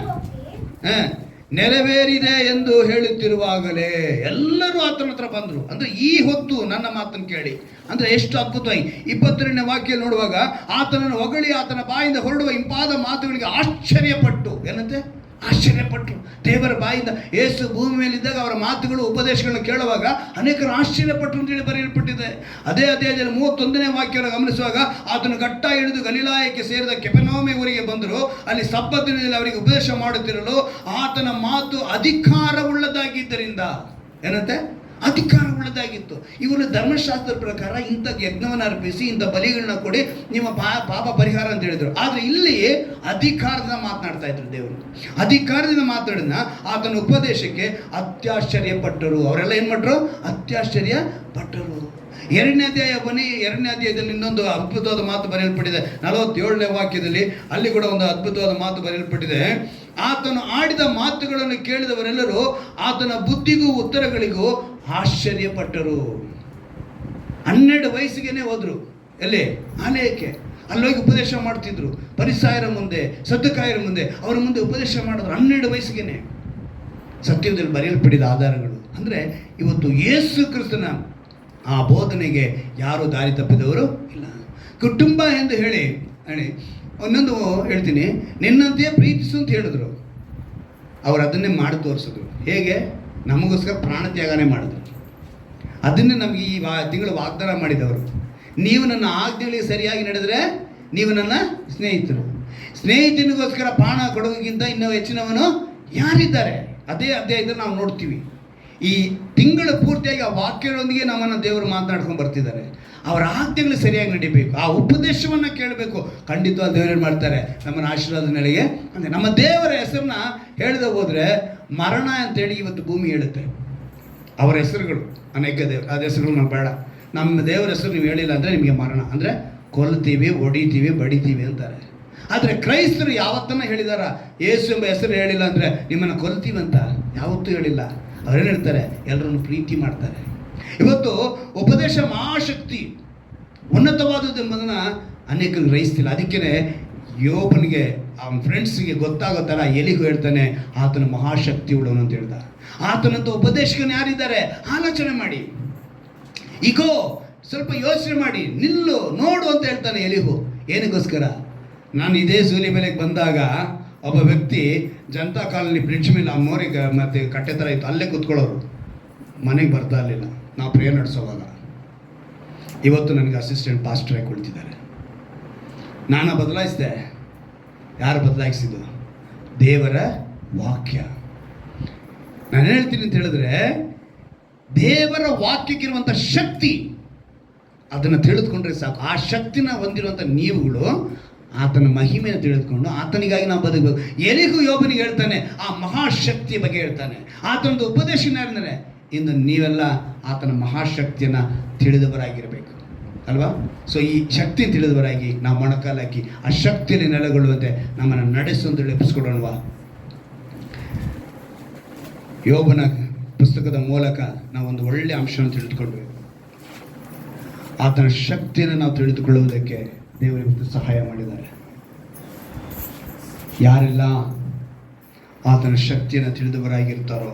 Speaker 1: ನೆರವೇರಿದೆ ಎಂದು ಹೇಳುತ್ತಿರುವಾಗಲೇ ಎಲ್ಲರೂ ಆತನ ಹತ್ರ ಬಂದರು. ಅಂದರೆ ಈ ಹೊತ್ತು ನನ್ನ ಮಾತನ್ನು ಕೇಳಿ. ಅಂದರೆ ಎಷ್ಟು ಅದ್ಭುತವಾಗಿ 22ನೇ ವಾಕ್ಯ ನೋಡುವಾಗ, ಆತನನ್ನು ಹೊಗಳಿ ಆತನ ಬಾಯಿಂದ ಹೊರಡುವ ಇಂಪಾದ ಮಾತುಗಳಿಗೆ ಆಶ್ಚರ್ಯಪಟ್ಟು, ಏನಂತೆ? ಆಶ್ಚರ್ಯಪಟ್ಟರು. ದೇವರ ಬಾಯಿಂದ ಯೇಸು ಭೂಮಿ ಮೇಲಿದ್ದಾಗ ಅವರ ಮಾತುಗಳು ಉಪದೇಶಗಳನ್ನು ಕೇಳುವಾಗ ಅನೇಕರು ಆಶ್ಚರ್ಯಪಟ್ಟರು ಅಂತೇಳಿ ಬರೆಯಲ್ಪಟ್ಟಿದೆ. ಅದೇ ಅಧ್ಯಾಯದಲ್ಲಿ 31ನೇ ವಾಕ್ಯವನ್ನು ಗಮನಿಸುವಾಗ ಆತನು ಗಟ್ಟ ಹಿಡಿದು ಗಲಿಲಾಯಕ್ಕೆ ಸೇರಿದ ಕೆಫೆರ್ನೌಮ್ ಊರಿಗೆ ಬಂದರು. ಅಲ್ಲಿ ಸಬ್ಬತ್ ದಿನದಲ್ಲಿ ಅವರಿಗೆ ಉಪದೇಶ ಮಾಡುತ್ತಿರಲು ಆತನ ಮಾತು ಅಧಿಕಾರವುಳ್ಳದಾಗಿದ್ದರಿಂದ, ಏನಂತೆ, ಅಧಿಕಾರವುಳ್ಳದಾಗಿತ್ತು. ಇವರು ಧರ್ಮಶಾಸ್ತ್ರದ ಪ್ರಕಾರ ಇಂಥ ಯಜ್ಞವನ್ನು ಅರ್ಪಿಸಿ ಇಂಥ ಬಲಿಗಳನ್ನ ಕೊಡಿ ನಿಮ್ಮ ಪಾಪ ಪರಿಹಾರ ಅಂತ ಹೇಳಿದರು. ಆದರೆ ಇಲ್ಲಿ ಅಧಿಕಾರದಿಂದ ಮಾತನಾಡ್ತಾ ಇದ್ರು ದೇವರು. ಅಧಿಕಾರದಿಂದ ಮಾತಾಡಿದ ಆತನ ಉಪದೇಶಕ್ಕೆ ಅತ್ಯಾಶ್ಚರ್ಯಪಟ್ಟರು. ಅವರೆಲ್ಲ ಏನು ಮಾಡ್ರು? ಅತ್ಯಾಶ್ಚರ್ಯಪಟ್ಟರು. 2ನೇ ಅಧ್ಯಾಯ ಬನ್ನಿ. 2ನೇ ಅಧ್ಯಾಯದಲ್ಲಿ ಇನ್ನೊಂದು ಅದ್ಭುತವಾದ ಮಾತು ಬರೆಯಲ್ಪಟ್ಟಿದೆ. 47ನೇ ವಾಕ್ಯದಲ್ಲಿ ಅಲ್ಲಿ ಕೂಡ ಒಂದು ಅದ್ಭುತವಾದ ಮಾತು ಬರೆಯಲ್ಪಟ್ಟಿದೆ. ಆತನು ಆಡಿದ ಮಾತುಗಳನ್ನು ಕೇಳಿದವರೆಲ್ಲರೂ ಆತನ ಬುದ್ಧಿಗೂ ಉತ್ತರಗಳಿಗೂ ಆಶ್ಚರ್ಯಪಟ್ಟರು. 12 ವಯಸ್ಸಿಗೆ ಹೋದ್ರು. ಎಲ್ಲಿ? ಆಲಯಕ್ಕೆ. ಅಲ್ಲೋಗಿ ಉಪದೇಶ ಮಾಡ್ತಿದ್ರು. ಫರಿಸಾಯರ ಮುಂದೆ, ಸದ್ದುಕಾಯರ ಮುಂದೆ, ಅವರ ಮುಂದೆ ಉಪದೇಶ ಮಾಡಿದ್ರು. 12 ವಯಸ್ಸಿಗೆ. ಸತ್ಯದಲ್ಲಿ ಬರೆಯಲ್ಪಟ್ಟಿದ ಆಧಾರಗಳು ಅಂದರೆ ಇವತ್ತು ಯೇಸು ಕ್ರಿಸ್ತನ ಆ ಬೋಧನೆಗೆ ಯಾರೂ ದಾರಿ ತಪ್ಪಿದವರು ಇಲ್ಲ. ಕುಟುಂಬ ಎಂದು ಹೇಳಿ ಒಂದೊಂದು ಹೇಳ್ತೀನಿ, ನಿನ್ನಂತೆಯೇ ಪ್ರೀತಿಸು ಅಂತ ಹೇಳಿದ್ರು. ಅವರು ಅದನ್ನೇ ಮಾಡಿ ತೋರಿಸಿದ್ರು. ಹೇಗೆ? ನಮಗೋಸ್ಕರ ಪ್ರಾಣತ್ಯಾಗನೇ ಮಾಡಿದ್ರು. ಅದನ್ನೇ ನಮಗೆ ಈ ತಿಂಗಳು ವಾಗ್ದಾನ ಮಾಡಿದವರು. ನೀವು ನನ್ನ ಆಜ್ಞೆಗಳಿಗೆ ಸರಿಯಾಗಿ ನಡೆದರೆ ನೀವು ನನ್ನ ಸ್ನೇಹಿತರು. ಸ್ನೇಹಿತನಿಗೋಸ್ಕರ ಪ್ರಾಣ ಕೊಡೋದಕ್ಕಿಂತ ಇನ್ನೂ ಹೆಚ್ಚಿನವನು ಯಾರಿದ್ದಾರೆ? ಅದೇ ಅಧ್ಯಾಯದಲ್ಲಿ ನಾವು ನೋಡ್ತೀವಿ. ಈ ತಿಂಗಳು ಪೂರ್ತಿಯಾಗಿ ಆ ವಾಕ್ಯಗಳೊಂದಿಗೆ ನಮ್ಮನ್ನು ದೇವರು ಮಾತನಾಡ್ಕೊಂಡು ಬರ್ತಿದ್ದಾರೆ. ಅವರ ಆಜ್ಞೆಗಳು ಸರಿಯಾಗಿ ನಡಿಬೇಕು, ಆ ಉಪದೇಶವನ್ನು ಕೇಳಬೇಕು. ಖಂಡಿತವಾಗಿ ದೇವರೇನು ಮಾಡ್ತಾರೆ? ನಮ್ಮನ್ನು ಆಶೀರ್ವಾದ ನೆಲೆಗೆ ಅಂದರೆ ನಮ್ಮ ದೇವರ ಹೆಸರನ್ನ ಹೇಳದೆ ಹೋದರೆ ಮರಣ ಅಂತೇಳಿ ಇವತ್ತು ಭೂಮಿ ಹೇಳುತ್ತೆ. ಅವರ ಹೆಸರುಗಳು ಅನೇಕ ದೇವರು, ಅದ ಹೆಸರುಗಳು ನಾವು ಬೇಡ. ನಮ್ಮ ದೇವರ ಹೆಸರು ನೀವು ಹೇಳಿಲ್ಲ ಅಂದರೆ ನಿಮಗೆ ಮರಣ, ಅಂದರೆ ಕೊಲ್ತೀವಿ, ಹೊಡಿತೀವಿ, ಬಡಿತೀವಿ ಅಂತಾರೆ. ಆದರೆ ಕ್ರೈಸ್ತರು ಯಾವತ್ತನ್ನ ಹೇಳಿದಾರ? ಯೇಸು ಎಂಬ ಹೆಸರು ಹೇಳಿಲ್ಲ ಅಂದರೆ ನಿಮ್ಮನ್ನು ಕೊಲ್ತೀವಿ ಅಂತ ಯಾವತ್ತೂ ಹೇಳಿಲ್ಲ. ಅವರೇನು ಹೇಳ್ತಾರೆ? ಎಲ್ಲರನ್ನು ಪ್ರೀತಿ ಮಾಡ್ತಾರೆ. ಇವತ್ತು ಉಪದೇಶ ಮಹಾಶಕ್ತಿ ಉನ್ನತವಾದದ್ದು ಎಂಬುದನ್ನು ಅನೇಕರು ಗ್ರಹಿಸ್ತಿಲ್ಲ. ಅದಕ್ಕೇ ಯೋಬನಿಗೆ ಅವನ ಫ್ರೆಂಡ್ಸ್ಗೆ ಗೊತ್ತಾಗೋ ಥರ ಎಲಿಗೂ ಹೇಳ್ತಾನೆ, ಆತನ ಮಹಾಶಕ್ತಿ ಉಳ್ಳವನು ಅಂತ ಹೇಳ್ದ. ಆತನಂತ ಉಪದೇಶಕನು ಯಾರಿದ್ದಾರೆ? ಆಲೋಚನೆ ಮಾಡಿ, ಈಗೋ ಸ್ವಲ್ಪ ಯೋಚನೆ ಮಾಡಿ, ನಿಲ್ಲು, ನೋಡು ಅಂತ ಹೇಳ್ತಾನೆ ಎಲಿಗೂ. ಏನಕ್ಕೋಸ್ಕರ? ನಾನು ಇದೇ ಸೂಲಿ ಬೆಲೆಗೆ ಬಂದಾಗ ಒಬ್ಬ ವ್ಯಕ್ತಿ ಜನತಾ ಕಾಲೋನಿ ಬ್ರಿಡ್ಜ್ ಮೇಲೆ ಆ ಮೋರಿಗೆ ಮತ್ತು ಕಟ್ಟೆ ಥರ ಇತ್ತು, ಅಲ್ಲೇ ಕೂತ್ಕೊಳ್ಳೋರು. ಮನೆಗೆ ಬರ್ತಾ ಇರಲಿಲ್ಲ ನಾವು ಪ್ರೇಯರ್ ನಡೆಸೋವಾಗ. ಇವತ್ತು ನನಗೆ ಅಸಿಸ್ಟೆಂಟ್ ಪಾಸ್ಟರ್ ಆಗಿ ಕುಳಿತಿದ್ದಾರೆ. ನಾನು ಬದಲಾಯಿಸಿದೆ. ಯಾರು ಬದಲಾಯಿಸಿದ್ದು? ದೇವರ ವಾಕ್ಯ. ನಾನು ಹೇಳ್ತೀನಿ ಅಂತ ಹೇಳಿದ್ರೆ, ದೇವರ ವಾಕ್ಯಕ್ಕಿರುವಂಥ ಶಕ್ತಿ ಅದನ್ನು ತಿಳಿದುಕೊಂಡ್ರೆ ಸಾಕು. ಆ ಶಕ್ತಿನ ಹೊಂದಿರುವಂಥ ನೀವುಗಳು ಆತನ ಮಹಿಮೆಯನ್ನು ತಿಳಿದುಕೊಂಡು ಆತನಿಗಾಗಿ ನಾವು ಬದುಕಬೇಕು. ಎಲಿಗೂ ಯೋಬನಿಗೆ ಹೇಳ್ತಾನೆ, ಆ ಮಹಾಶಕ್ತಿಯ ಬಗ್ಗೆ ಹೇಳ್ತಾನೆ. ಆತನದು ಉಪದೇಶ ಯಾರಂದರೆ, ಇಂದು ನೀವೆಲ್ಲ ಆತನ ಮಹಾಶಕ್ತಿಯನ್ನು ತಿಳಿದವರಾಗಿರಬೇಕು ಅಲ್ವಾ? ಸೊ ಈ ಶಕ್ತಿ ತಿಳಿದವರಾಗಿ ನಾವು ಮೊಣಕಾಲಾಕಿ ಆ ಶಕ್ತಿಯಲ್ಲಿ ನೆಲೆಗೊಳ್ಳುವಂತೆ ನಮ್ಮನ್ನು ನಡೆಸುವಂತ ಎಪ್ಪಿಸ್ಕೊಡೋಣವಾ? ಯೋಬನ ಪುಸ್ತಕದ ಮೂಲಕ ನಾವೊಂದು ಒಳ್ಳೆಯ ಅಂಶವನ್ನು ತಿಳಿದುಕೊಂಡ್ವಿ. ಆತನ ಶಕ್ತಿಯನ್ನು ನಾವು ತಿಳಿದುಕೊಳ್ಳುವುದಕ್ಕೆ ದೇವರು ಇವತ್ತು ಸಹಾಯ ಮಾಡಿದ್ದಾರೆ. ಯಾರೆಲ್ಲ ಆತನ ಶಕ್ತಿಯನ್ನು ತಿಳಿದವರಾಗಿರ್ತಾರೋ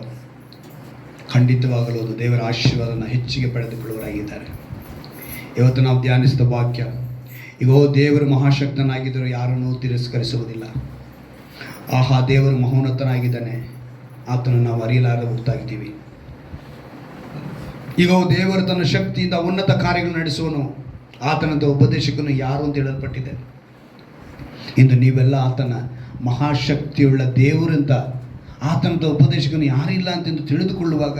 Speaker 1: ಖಂಡಿತವಾಗಲೂ ಅದು ದೇವರ ಆಶೀರ್ವಾದನ ಹೆಚ್ಚಿಗೆ ಪಡೆದುಕೊಳ್ಳುವರಾಗಿದ್ದಾರೆ. ಇವತ್ತು ನಾವು ಧ್ಯಾನಿಸಿದ ವಾಕ್ಯ, ಈಗೋ ದೇವರು ಮಹಾಶಕ್ತನಾಗಿದ್ದರೂ ಯಾರನ್ನೂ ತಿರಸ್ಕರಿಸುವುದಿಲ್ಲ. ಆಹಾ, ದೇವರು ಮಹೋನ್ನತನಾಗಿದ್ದಾನೆ, ಆತನು ನಾವು ಅರಿಯಲಾರದೆ ಹೋಗ್ತಾ ಇದ್ದೀವಿ. ಈಗ ದೇವರು ತನ್ನ ಶಕ್ತಿಯಿಂದ ಉನ್ನತ ಕಾರ್ಯಗಳು ನಡೆಸುವನು, ಆತನಂತ ಉಪದೇಶಕನು ಯಾರು ಅಂತ ಹೇಳಲ್ಪಟ್ಟಿದೆ. ಇಂದು ನೀವೆಲ್ಲ ಆತನ ಮಹಾಶಕ್ತಿಯುಳ್ಳ ದೇವರಂತ, ಆತನಂತ ಉಪದೇಶಕನು ಯಾರಿಲ್ಲ ಅಂತೆಂದು ತಿಳಿದುಕೊಳ್ಳುವಾಗ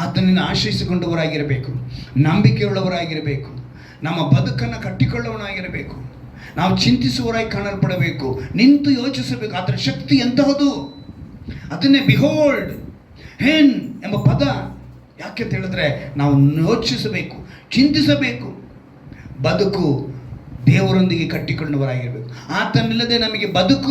Speaker 1: ಆತನನ್ನು ಆಶ್ರಯಿಸಿಕೊಂಡವರಾಗಿರಬೇಕು, ನಂಬಿಕೆಯುಳ್ಳವರಾಗಿರಬೇಕು, ನಮ್ಮ ಬದುಕನ್ನು ಕಟ್ಟಿಕೊಳ್ಳುವವನಾಗಿರಬೇಕು, ನಾವು ಚಿಂತಿಸುವವರಾಗಿ ಕಾಣಲ್ಪಡಬೇಕು, ನಿಂತು ಯೋಚಿಸಬೇಕು ಆತನ ಶಕ್ತಿ ಎಂತಹದು. ಅದನ್ನೇ ಬಿಹೋಲ್ಡ್ ಹೆನ್ ಎಂಬ ಪದ ಯಾಕೆ ಅಂತ ಹೇಳಿದ್ರೆ, ನಾವು ಯೋಚಿಸಬೇಕು, ಚಿಂತಿಸಬೇಕು, ಬದುಕು ದೇವರೊಂದಿಗೆ ಕಟ್ಟಿಕೊಂಡವರಾಗಿರಬೇಕು. ಆತನಿಲ್ಲದೆ ನಮಗೆ ಬದುಕು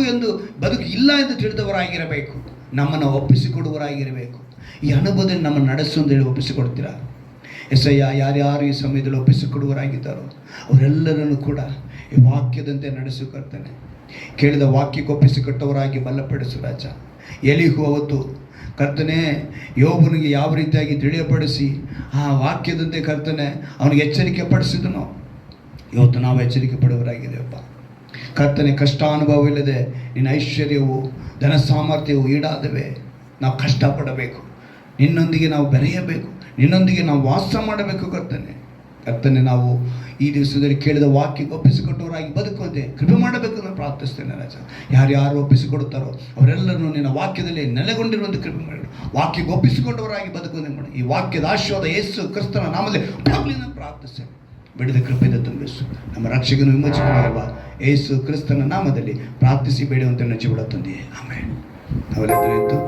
Speaker 1: ಇಲ್ಲ ಎಂದು ತಿಳಿದವರಾಗಿರಬೇಕು, ನಮ್ಮನ್ನು ಒಪ್ಪಿಸಿಕೊಡುವವರಾಗಿರಬೇಕು. ಈ ಅನುಭವದಲ್ಲಿ ನಮ್ಮನ್ನು ನಡೆಸುವಂದೇಳಿ ಒಪ್ಪಿಸಿಕೊಡ್ತೀರಾ? ಎಸಯ್ಯ, ಯಾರ್ಯಾರು ಈ ಸಮಯದಲ್ಲಿ ಒಪ್ಪಿಸಿಕೊಡುವವರಾಗಿದ್ದಾರೋ ಅವರೆಲ್ಲರನ್ನು ಕೂಡ ಈ ವಾಕ್ಯದಂತೆ ನಡೆಸಿಕೊಡ್ತಾನೆ. ಕೇಳಿದ ವಾಕ್ಯಕ್ಕೆ ಒಪ್ಪಿಸಿಕೊಟ್ಟವರಾಗಿ ಬಲಪಡಿಸು ರಾಜ. ಎಲಿಗೂ ಅವತ್ತು ಕರ್ತನೆ ಯೋಬನಿಗೆ ಯಾವ ರೀತಿಯಾಗಿ ತಿಳಿಯಪಡಿಸಿ ಆ ವಾಕ್ಯದಂತೆ ಕರ್ತನೆ ಅವನಿಗೆ ಎಚ್ಚರಿಕೆ ಪಡಿಸಿದನು, ಇವತ್ತು ನಾವು ಎಚ್ಚರಿಕೆ ಪಡುವವರಾಗಿದ್ದೇವಪ್ಪ. ಕರ್ತನೆ, ಕಷ್ಟಾನುಭವವಿಲ್ಲದೆ ನಿನ್ನ ಐಶ್ವರ್ಯವು ಧನ ಸಾಮರ್ಥ್ಯವು ಈಡಾದವೆ. ನಾವು ಕಷ್ಟಪಡಬೇಕು, ನಿನ್ನೊಂದಿಗೆ ನಾವು ಬೆರೆಯಬೇಕು, ನಿನ್ನೊಂದಿಗೆ ನಾವು ವಾಸ ಮಾಡಬೇಕು. ಕರ್ತನೆ, ನಾವು ಈ ದಿವಸದಲ್ಲಿ ಕೇಳಿದ ವಾಕ್ಯಕ್ಕೆ ಒಪ್ಪಿಸಿಕೊಟ್ಟವರಾಗಿ ಬದುಕುವಂತೆ ಕೃಪೆ ಮಾಡಬೇಕು ಅಂತ ಪ್ರಾರ್ಥಿಸ್ತೇನೆ ರಾಜ. ಯಾರ್ಯಾರು ಒಪ್ಪಿಸಿಕೊಡುತ್ತಾರೋ ಅವರೆಲ್ಲರೂ ನಿನ್ನ ವಾಕ್ಯದಲ್ಲಿ ನೆಲೆಗೊಂಡಿರುವಂಥ ಕೃಪೆ ಮಾಡಿ, ವಾಕ್ಯಕ್ಕೆ ಒಪ್ಪಿಸಿಕೊಂಡವರಾಗಿ ಬದುಕುವಂತೆ ಮಾಡಿ. ಈ ವಾಕ್ಯದ ಆಶೀರ್ವಾದ ಯೇಸು ಕ್ರಿಸ್ತನ ನಾಮದಲ್ಲಿ ನಾನು ಪ್ರಾರ್ಥಿಸ್ತೇನೆ. ಬಿಡದ ಕೃಪೆಯಿಂದ ತುಂಬಿಸು. ನಮ್ಮ ರಕ್ಷಕನು ವಿಮೋಚಕನಾಗಿರುವ ಯೇಸು ಕ್ರಿಸ್ತನ ನಾಮದಲ್ಲಿ ಪ್ರಾರ್ಥಿಸಿ ಬೇಡುವಂತೆ ನನ್ನ ಜೀವನ ತಂದೆಯೇ, ಆಮೇಲೆ. ಅವರೆಲ್ಲರಿದ್ದು